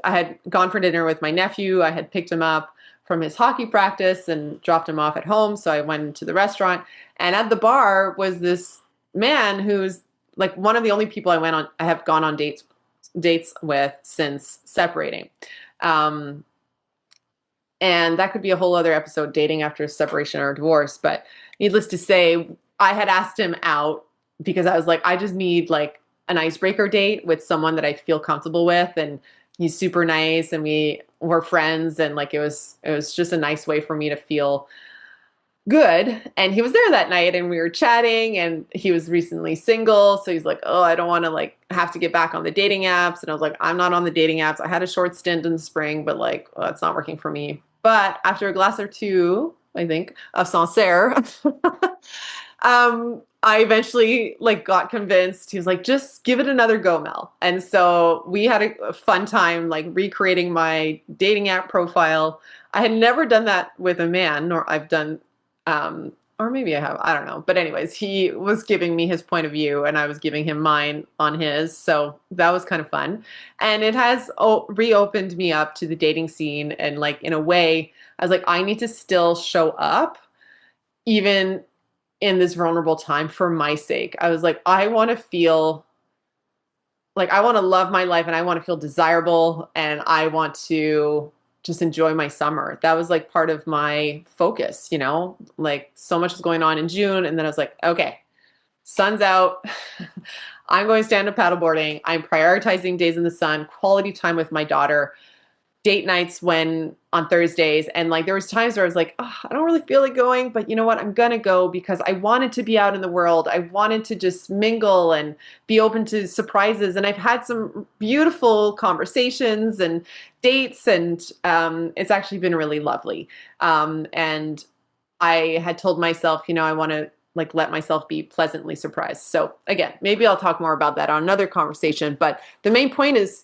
had gone for dinner with my nephew. I had picked him up from his hockey practice and dropped him off at home. So I went to the restaurant, and at the bar was this man who's like one of the only people I have gone on dates with since separating. Um, and that could be a whole other episode, dating after a separation or a divorce. But needless to say, I had asked him out because I was like, I just need like an icebreaker date with someone that I feel comfortable with. And he's super nice, and we were friends. And like, it was just a nice way for me to feel good. And he was there that night, and we were chatting, and he was recently single. So he's like, oh, I don't want to like have to get back on the dating apps. And I was like, I'm not on the dating apps. I had a short stint in the spring, but like, well, it's not working for me. But after a glass or two, I think, of Sancerre, I eventually like got convinced. He was like, just give it another go, Mel. And so we had a fun time like recreating my dating app profile. I had never done that with a man, nor I've done or maybe I have, I don't know. But anyways, he was giving me his point of view and I was giving him mine on his. So that was kind of fun. And it has reopened me up to the dating scene. And like, in a way, I was like, I need to still show up even in this vulnerable time for my sake. I was like, I want to feel like I want to love my life, and I want to feel desirable, and I want to just enjoy my summer. That was like part of my focus, like so much was going on in June. And then I was like, okay, sun's out. I'm going stand up paddleboarding. I'm prioritizing days in the sun, quality time with my daughter, date nights on Thursdays. And like, there was times where I was like, oh, I don't really feel like going, but you know what? I'm going to go because I wanted to be out in the world. I wanted to just mingle and be open to surprises. And I've had some beautiful conversations and dates, and it's actually been really lovely. And I had told myself, I want to like let myself be pleasantly surprised. So again, maybe I'll talk more about that on another conversation. But the main point is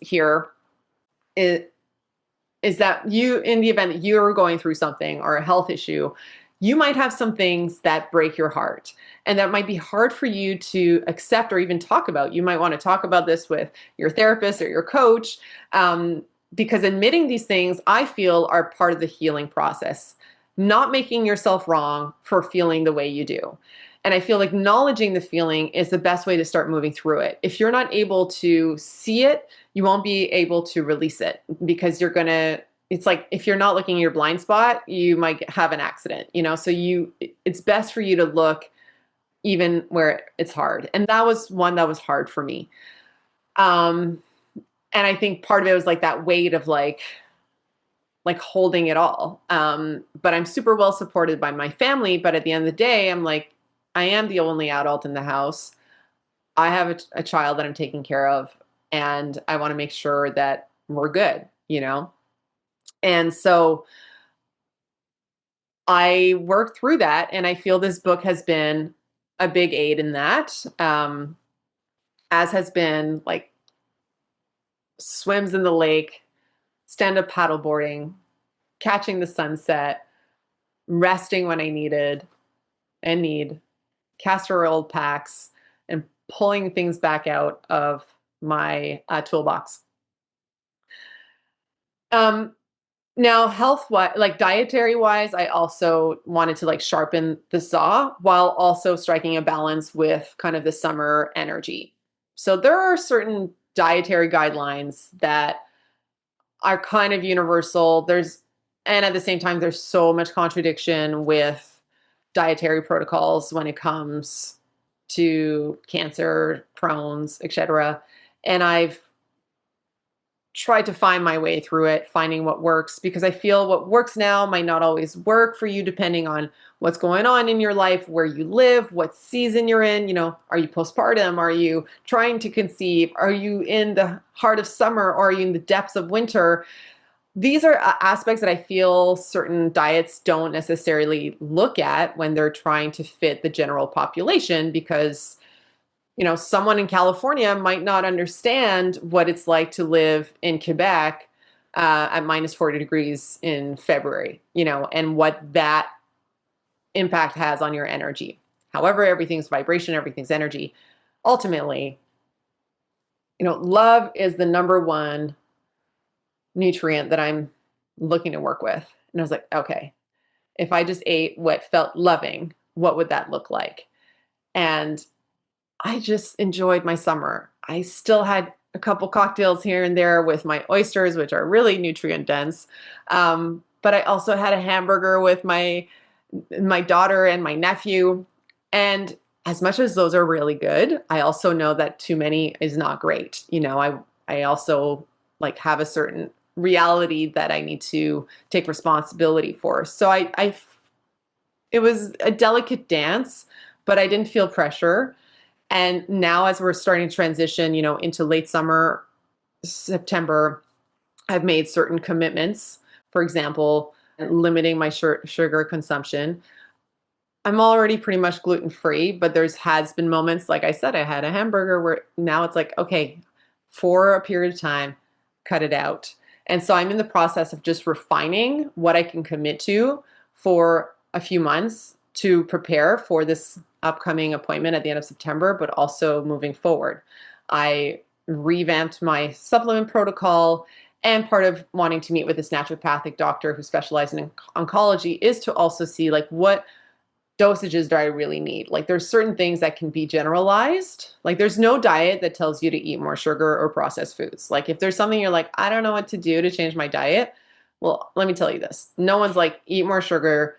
that in the event that you're going through something or a health issue, you might have some things that break your heart, and that might be hard for you to accept or even talk about. You might want to talk about this with your therapist or your coach, because admitting these things, I feel, are part of the healing process. Not making yourself wrong for feeling the way you do. And I feel like acknowledging the feeling is the best way to start moving through it. If you're not able to see it, you won't be able to release it, because you're going to, it's like if you're not looking at your blind spot, you might have an accident, so it's best for you to look even where it's hard. And that was one that was hard for me. And I think part of it was like that weight of like holding it all. But I'm super well supported by my family. But at the end of the day, I'm like, I am the only adult in the house. I have a child that I'm taking care of, and I want to make sure that we're good. And so I worked through that, and I feel this book has been a big aid in that, as has been like swims in the lake, stand-up paddleboarding, catching the sunset, resting when I needed and need, castor oil packs, and pulling things back out of my toolbox. Now, health-wise, like dietary-wise, I also wanted to like sharpen the saw while also striking a balance with kind of the summer energy. So there are certain dietary guidelines that are kind of universal. And at the same time, there's so much contradiction with dietary protocols when it comes to cancer, Crohn's, etc. And I've tried to find my way through it, finding what works, because I feel what works now might not always work for you, depending on what's going on in your life, where you live, what season you're in. Are you postpartum? Are you trying to conceive? Are you in the heart of summer, or are you in the depths of winter? These are aspects that I feel certain diets don't necessarily look at when they're trying to fit the general population, because someone in California might not understand what it's like to live in Quebec at minus 40 degrees in February, and what that impact has on your energy. However, everything's vibration, everything's energy. Ultimately, love is the number one nutrient that I'm looking to work with. And I was like, okay, if I just ate what felt loving, what would that look like? And I just enjoyed my summer. I still had a couple cocktails here and there with my oysters, which are really nutrient dense. But I also had a hamburger with my daughter and my nephew. And as much as those are really good, I also know that too many is not great. I also like have a certain reality that I need to take responsibility for. So it was a delicate dance, but I didn't feel pressure. And now, as we're starting to transition, into late summer, September, I've made certain commitments. For example, limiting my sugar consumption. I'm already pretty much gluten-free, but has been moments, like I said, I had a hamburger where now it's like, okay, for a period of time, cut it out. And so I'm in the process of just refining what I can commit to for a few months to prepare for this upcoming appointment at the end of September, but also moving forward. I revamped my supplement protocol, and part of wanting to meet with this naturopathic doctor who specializes in oncology is to also see like what dosages do I really need. Like there's certain things that can be generalized. Like there's no diet that tells you to eat more sugar or processed foods. Like if there's something you're like, I don't know what to do to change my diet, well, let me tell you this. No one's like, eat more sugar,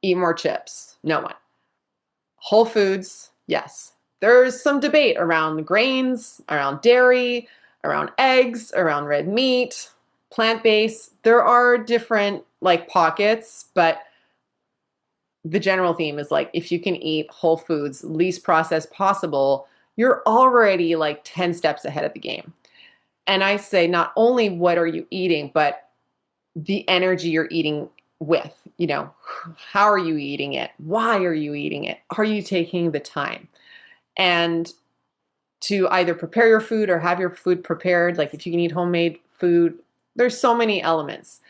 eat more chips. No one. Whole foods, yes. There's some debate around grains, around dairy, around eggs, around red meat, plant-based. There are different like pockets, but the general theme is like, if you can eat whole foods, least processed possible, you're already like 10 steps ahead of the game. And I say, not only what are you eating, but the energy you're eating with, how are you eating it? Why are you eating it? Are you taking the time? And to either prepare your food or have your food prepared, like if you can eat homemade food, there's so many elements.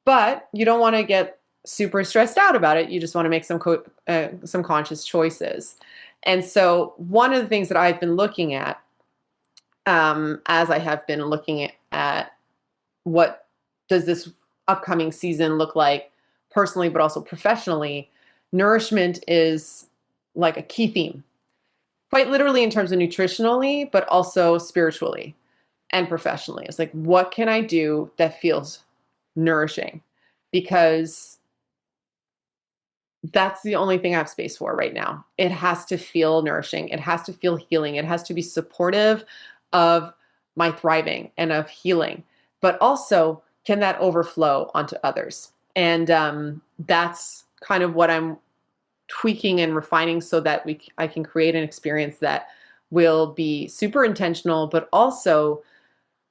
But you don't want to get super stressed out about it. You just want to make some conscious choices. And so one of the things that I've been looking at, as I have been looking at what does this upcoming season look like personally, but also professionally, nourishment is like a key theme, quite literally in terms of nutritionally, but also spiritually and professionally. It's like, what can I do that feels nourishing? Because that's the only thing I have space for right now. It has to feel nourishing. It has to feel healing. It has to be supportive of my thriving and of healing. But also, can that overflow onto others? And that's kind of what I'm tweaking and refining so that I can create an experience that will be super intentional, but also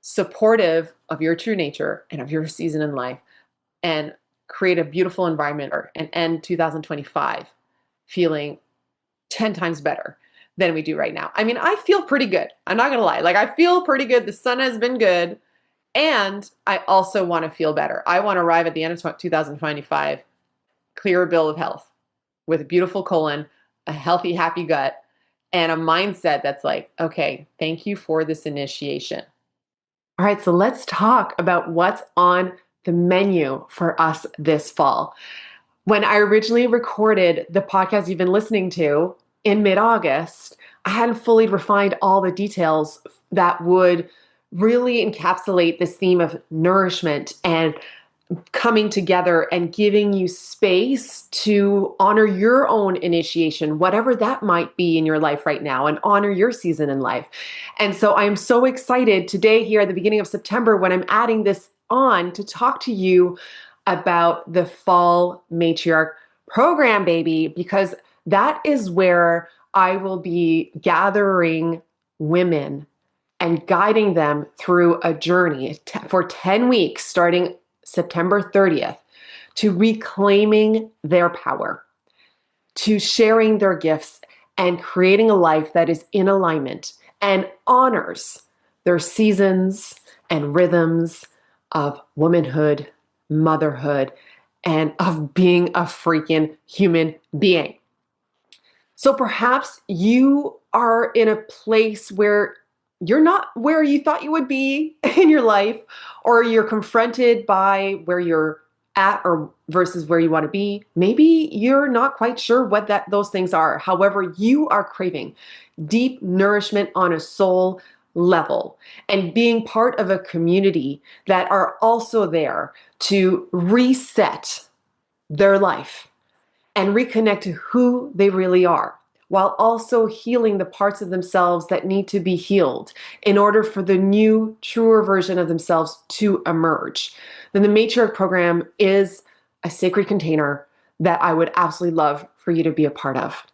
supportive of your true nature and of your season in life, and create a beautiful environment and end 2025 feeling 10 times better than we do right now. I mean, I feel pretty good. I'm not going to lie. Like, I feel pretty good. The sun has been good. And I also want to feel better. I want to arrive at the end of 2025, clear bill of health with a beautiful colon, a healthy, happy gut, and a mindset that's like, okay, thank you for this initiation. All right, so let's talk about what's on the menu for us this fall. When I originally recorded the podcast you've been listening to in mid-August, I hadn't fully refined all the details that would really encapsulate this theme of nourishment and coming together and giving you space to honor your own initiation, whatever that might be in your life right now, and honor your season in life. And so I'm so excited today here at the beginning of September when I'm adding this on to talk to you about the Fall Matriarch program, baby, because that is where I will be gathering women and guiding them through a journey for 10 weeks starting September 30th, to reclaiming their power, to sharing their gifts, and creating a life that is in alignment and honors their seasons and rhythms of womanhood, motherhood, and of being a freaking human being. So perhaps you are in a place where you're not where you thought you would be in your life, or you're confronted by where you're at or versus where you want to be. Maybe you're not quite sure what those things are. However, you are craving deep nourishment on a soul level and being part of a community that are also there to reset their life and reconnect to who they really are, while also healing the parts of themselves that need to be healed in order for the new, truer version of themselves to emerge. Then the Matriarch program is a sacred container that I would absolutely love for you to be a part of.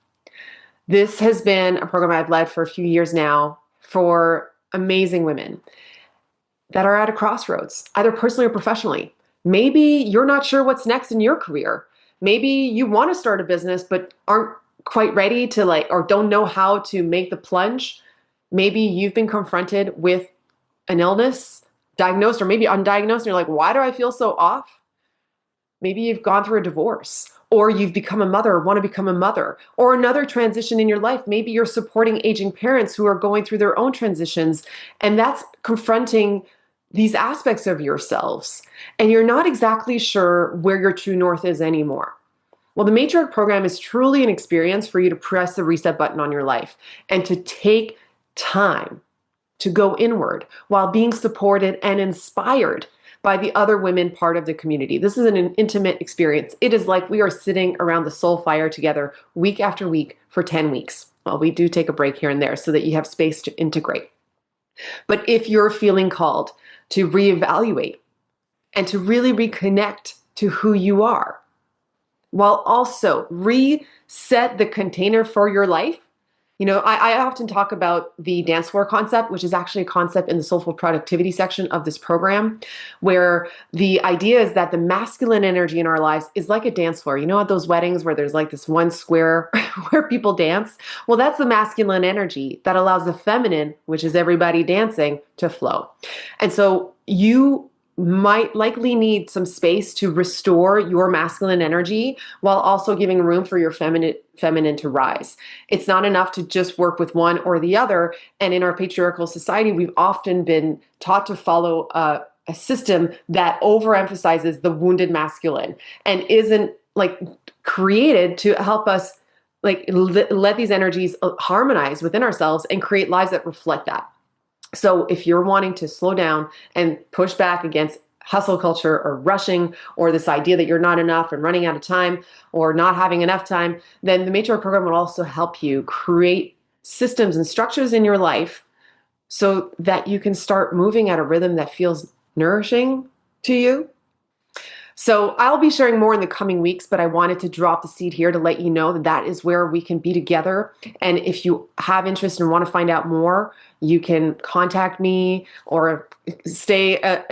This has been a program I've led for a few years now for amazing women that are at a crossroads, either personally or professionally. Maybe you're not sure what's next in your career. Maybe you want to start a business, but aren't quite ready to or don't know how to make the plunge. Maybe you've been confronted with an illness, diagnosed or maybe undiagnosed, and you're like, why do I feel so off? Maybe you've gone through a divorce, or you've become a mother or want to become a mother, or another transition in your life. Maybe you're supporting aging parents who are going through their own transitions, and that's confronting these aspects of yourselves, and you're not exactly sure where your true north is anymore. Well, the Matriarch program is truly an experience for you to press the reset button on your life and to take time to go inward while being supported and inspired by the other women part of the community. This is an intimate experience. It is like we are sitting around the soul fire together week after week for 10 weeks. Well, we do take a break here and there so that you have space to integrate. But if you're feeling called to reevaluate and to really reconnect to who you are, while also reset the container for your life. I often talk about the dance floor concept, which is actually a concept in the soulful productivity section of this program, where the idea is that the masculine energy in our lives is like a dance floor. You know, at those weddings where there's like this one square where people dance? Well, that's the masculine energy that allows the feminine, which is everybody dancing, to flow. And so you might likely need some space to restore your masculine energy while also giving room for your feminine to rise. It's not enough to just work with one or the other. And in our patriarchal society, we've often been taught to follow a system that overemphasizes the wounded masculine and isn't like created to help us like let these energies harmonize within ourselves and create lives that reflect that. So if you're wanting to slow down and push back against hustle culture or rushing or this idea that you're not enough and running out of time or not having enough time, then the Matriarch program will also help you create systems and structures in your life so that you can start moving at a rhythm that feels nourishing to you. So I'll be sharing more in the coming weeks, but I wanted to drop the seed here to let you know that that is where we can be together. And if you have interest and want to find out more, you can contact me or stay, how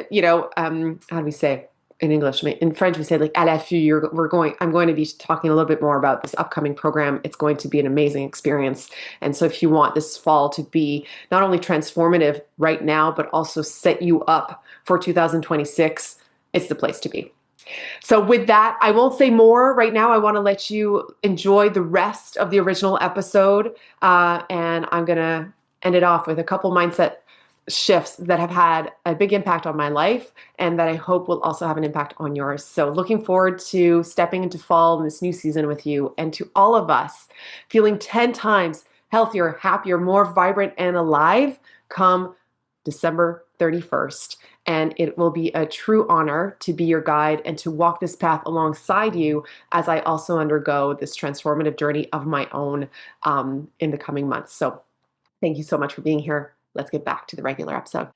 do we say in English? In French, we say like à l'affût. I'm going to be talking a little bit more about this upcoming program. It's going to be an amazing experience. And so if you want this fall to be not only transformative right now, but also set you up for 2026, it's the place to be. So with that, I won't say more right now. I want to let you enjoy the rest of the original episode. And I'm going to end it off with a couple mindset shifts that have had a big impact on my life and that I hope will also have an impact on yours. So looking forward to stepping into fall in this new season with you and to all of us feeling 10 times healthier, happier, more vibrant and alive come December 31st. And it will be a true honor to be your guide and to walk this path alongside you as I also undergo this transformative journey of my own in the coming months. So thank you so much for being here. Let's get back to the regular episode.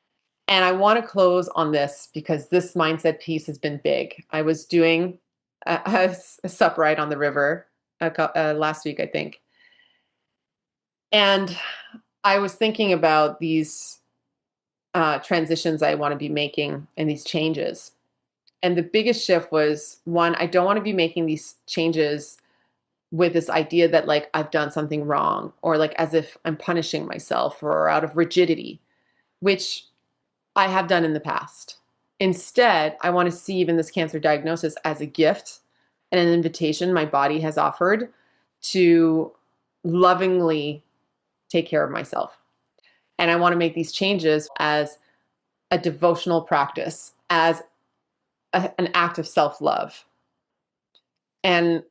And I want to close on this because this mindset piece has been big. I was doing a sup ride on the river last week, I think. And I was thinking about these transitions I want to be making and these changes. And the biggest shift was one, I don't want to be making these changes with this idea that like I've done something wrong or like as if I'm punishing myself or out of rigidity, which I have done in the past. Instead, I want to see even this cancer diagnosis as a gift and an invitation my body has offered to lovingly take care of myself. And I want to make these changes as a devotional practice, as an act of self-love, and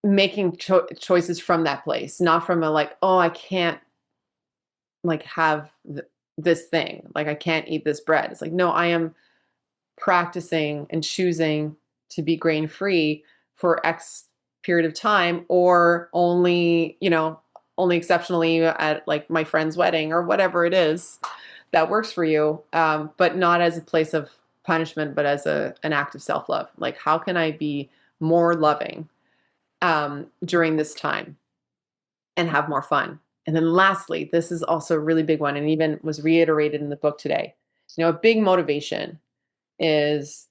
making choices from that place, not from a like, oh, I can't like have this thing, like I can't eat this bread. It's like, no, I am practicing and choosing to be grain free for X period of time, or only, only exceptionally at like my friend's wedding or whatever it is that works for you, but not as a place of punishment, but as an act of self-love. Like, how can I be more loving during this time and have more fun? And then lastly, this is also a really big one and even was reiterated in the book today. A big motivation is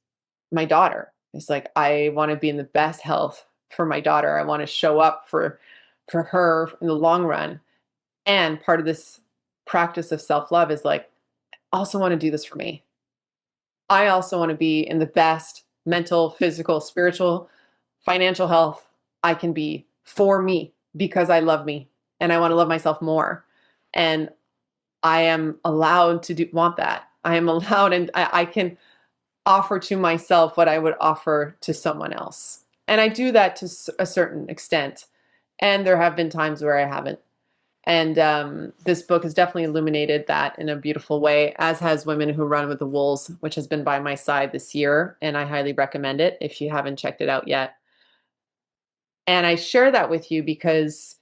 my daughter. It's like, I want to be in the best health for my daughter. I want to show up for her in the long run. And part of this practice of self-love is like, I also want to do this for me. I also want to be in the best mental, physical, spiritual, financial health I can be for me because I love me and I want to love myself more. And I am allowed to want that. I am allowed, and I can offer to myself what I would offer to someone else. And I do that to a certain extent. And there have been times where I haven't. And this book has definitely illuminated that in a beautiful way, as has Women Who Run with the Wolves, which has been by my side this year. And I highly recommend it if you haven't checked it out yet. And I share that with you because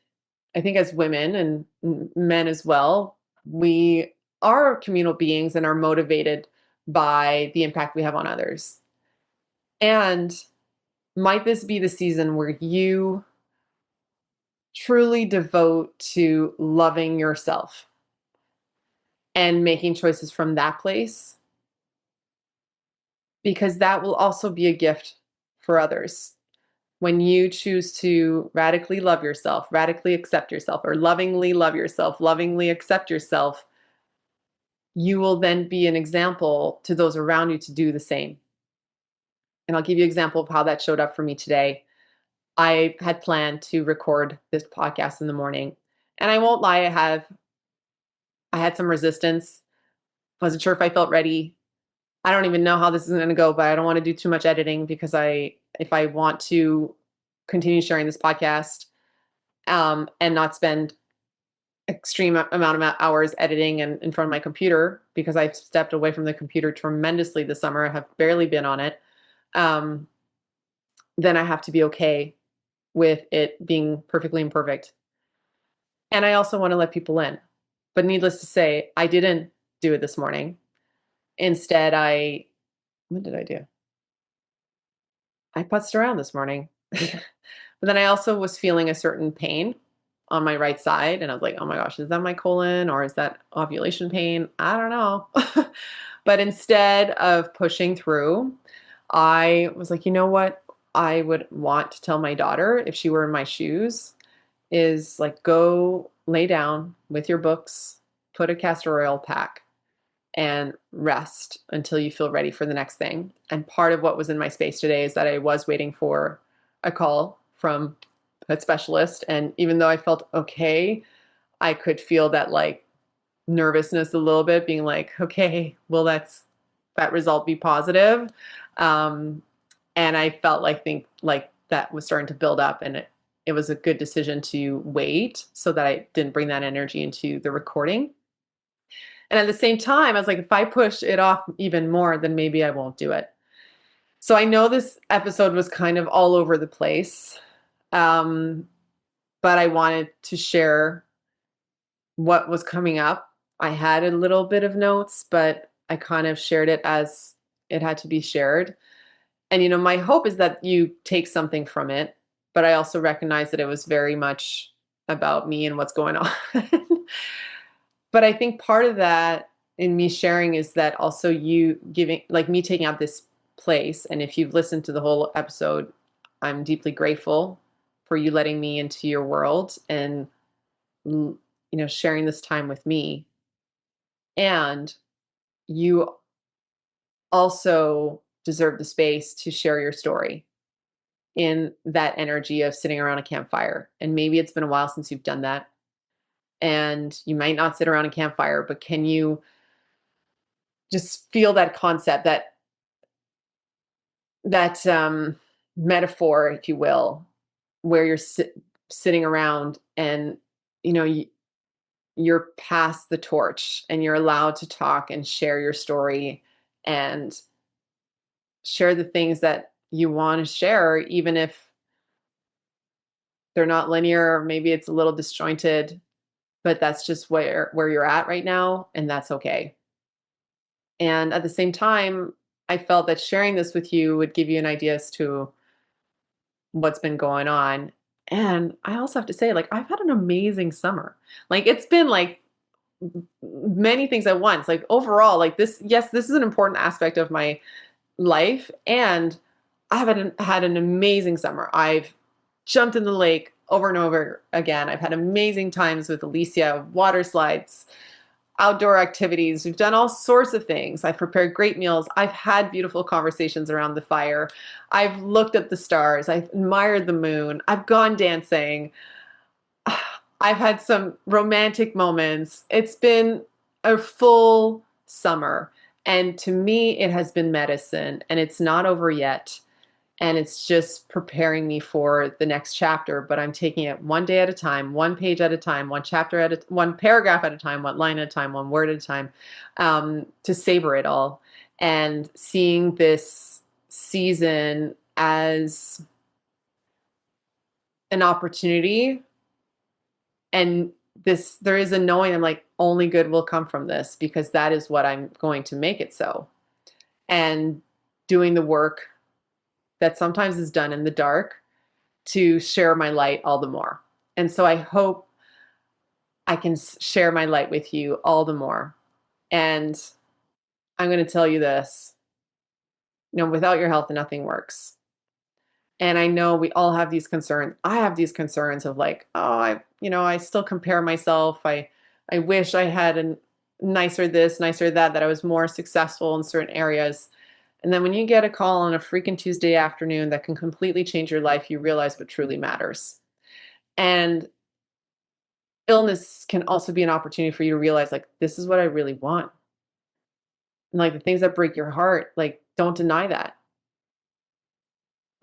I think as women and men as well, we are communal beings and are motivated by the impact we have on others. And might this be the season where you truly devote to loving yourself and making choices from that place? Because that will also be a gift for others. When you choose to radically love yourself, radically accept yourself, or lovingly love yourself, lovingly accept yourself, you will then be an example to those around you to do the same. And I'll give you an example of how that showed up for me today. I had planned to record this podcast in the morning, and I won't lie, I had some resistance. Wasn't sure if I felt ready. I don't even know how this is going to go, but I don't want to do too much editing because if I want to continue sharing this podcast, and not spend extreme amount of hours editing and in front of my computer, because I've stepped away from the computer tremendously this summer. I have barely been on it. Um, then I have to be okay with it being perfectly imperfect. And I also want to let people in. But needless to say, I didn't do it this morning. Instead, what did I do? I putzed around this morning. But then I also was feeling a certain pain on my right side. And I was like, oh my gosh, is that my colon or is that ovulation pain? I don't know. But instead of pushing through, I was like, you know what? I would want to tell my daughter, if she were in my shoes, is like, go lay down with your books, put a castor oil pack, and rest until you feel ready for the next thing. And part of what was in my space today is that I was waiting for a call from a specialist. And even though I felt okay, I could feel that like nervousness a little bit, being like, okay, will that result be positive? Um, and I felt like that was starting to build up, and it was a good decision to wait so that I didn't bring that energy into the recording. And at the same time, I was like, if I push it off even more, then maybe I won't do it. So I know this episode was kind of all over the place, um, but I wanted to share what was coming up. I had a little bit of notes, but I kind of shared it as it had to be shared. And, my hope is that you take something from it, but I also recognize that it was very much about me and what's going on. But I think part of that in me sharing is that also you giving, like me taking out this place. And if you've listened to the whole episode, I'm deeply grateful for you letting me into your world and, sharing this time with me. And you also deserve the space to share your story in that energy of sitting around a campfire. And maybe it's been a while since you've done that. And you might not sit around a campfire, but can you just feel that concept, that metaphor, if you will, where you're sitting around and you know you, you're past the torch and you're allowed to talk and share your story and share the things that you want to share, even if they're not linear, or maybe it's a little disjointed, but that's just where you're at right now, and that's okay. And at the same time, I felt that sharing this with you would give you an idea as to what's been going on. And I also have to say, like, I've had an amazing summer. Like, it's been like many things at once. Like, overall, like this, yes, this is an important aspect of my life. And I have had an amazing summer. I've jumped in the lake over and over again. I've had amazing times with Alicia, water slides, outdoor activities. We've done all sorts of things. I've prepared great meals. I've had beautiful conversations around the fire. I've looked at the stars. I've admired the moon. I've gone dancing. I've had some romantic moments. It's been a full summer. And to me, it has been medicine, and it's not over yet. And it's just preparing me for the next chapter, but I'm taking it one day at a time, one page at a time, one paragraph at a time, one line at a time, one word at a time, to savor it all. And seeing this season as an opportunity, and there is a knowing, I'm like, only good will come from this, because that is what I'm going to make it so. And doing the work that sometimes is done in the dark to share my light all the more. And so I hope I can share my light with you all the more. And I'm going to tell you this, without your health, nothing works. And I know we all have these concerns. I have these concerns of like, oh, I still compare myself. I wish I had nicer this, nicer that, that I was more successful in certain areas. And then when you get a call on a freaking Tuesday afternoon that can completely change your life, you realize what truly matters. And illness can also be an opportunity for you to realize, like, this is what I really want. And like the things that break your heart, like, don't deny that.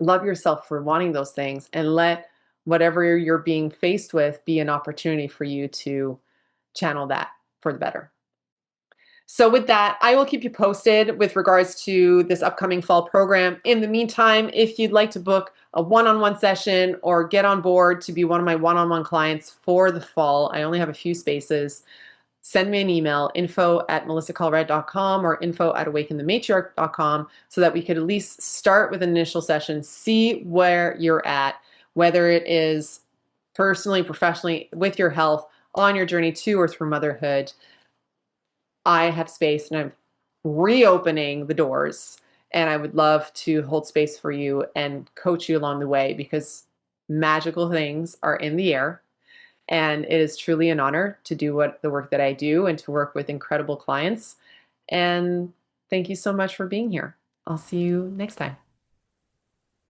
Love yourself for wanting those things and let whatever you're being faced with be an opportunity for you to channel that for the better. So, with that, I will keep you posted with regards to this upcoming fall program. In the meantime, if you'd like to book a one on one session or get on board to be one of my one on one clients for the fall, I only have a few spaces. Send me an email, info@melissacolrad.com or info@awakenthematriarch.com, so that we could at least start with an initial session, see where you're at, whether it is personally, professionally, with your health, on your journey to or through motherhood. I have space and I'm reopening the doors, and I would love to hold space for you and coach you along the way, because magical things are in the air. And it is truly an honor to do the work that I do and to work with incredible clients. And thank you so much for being here. I'll see you next time.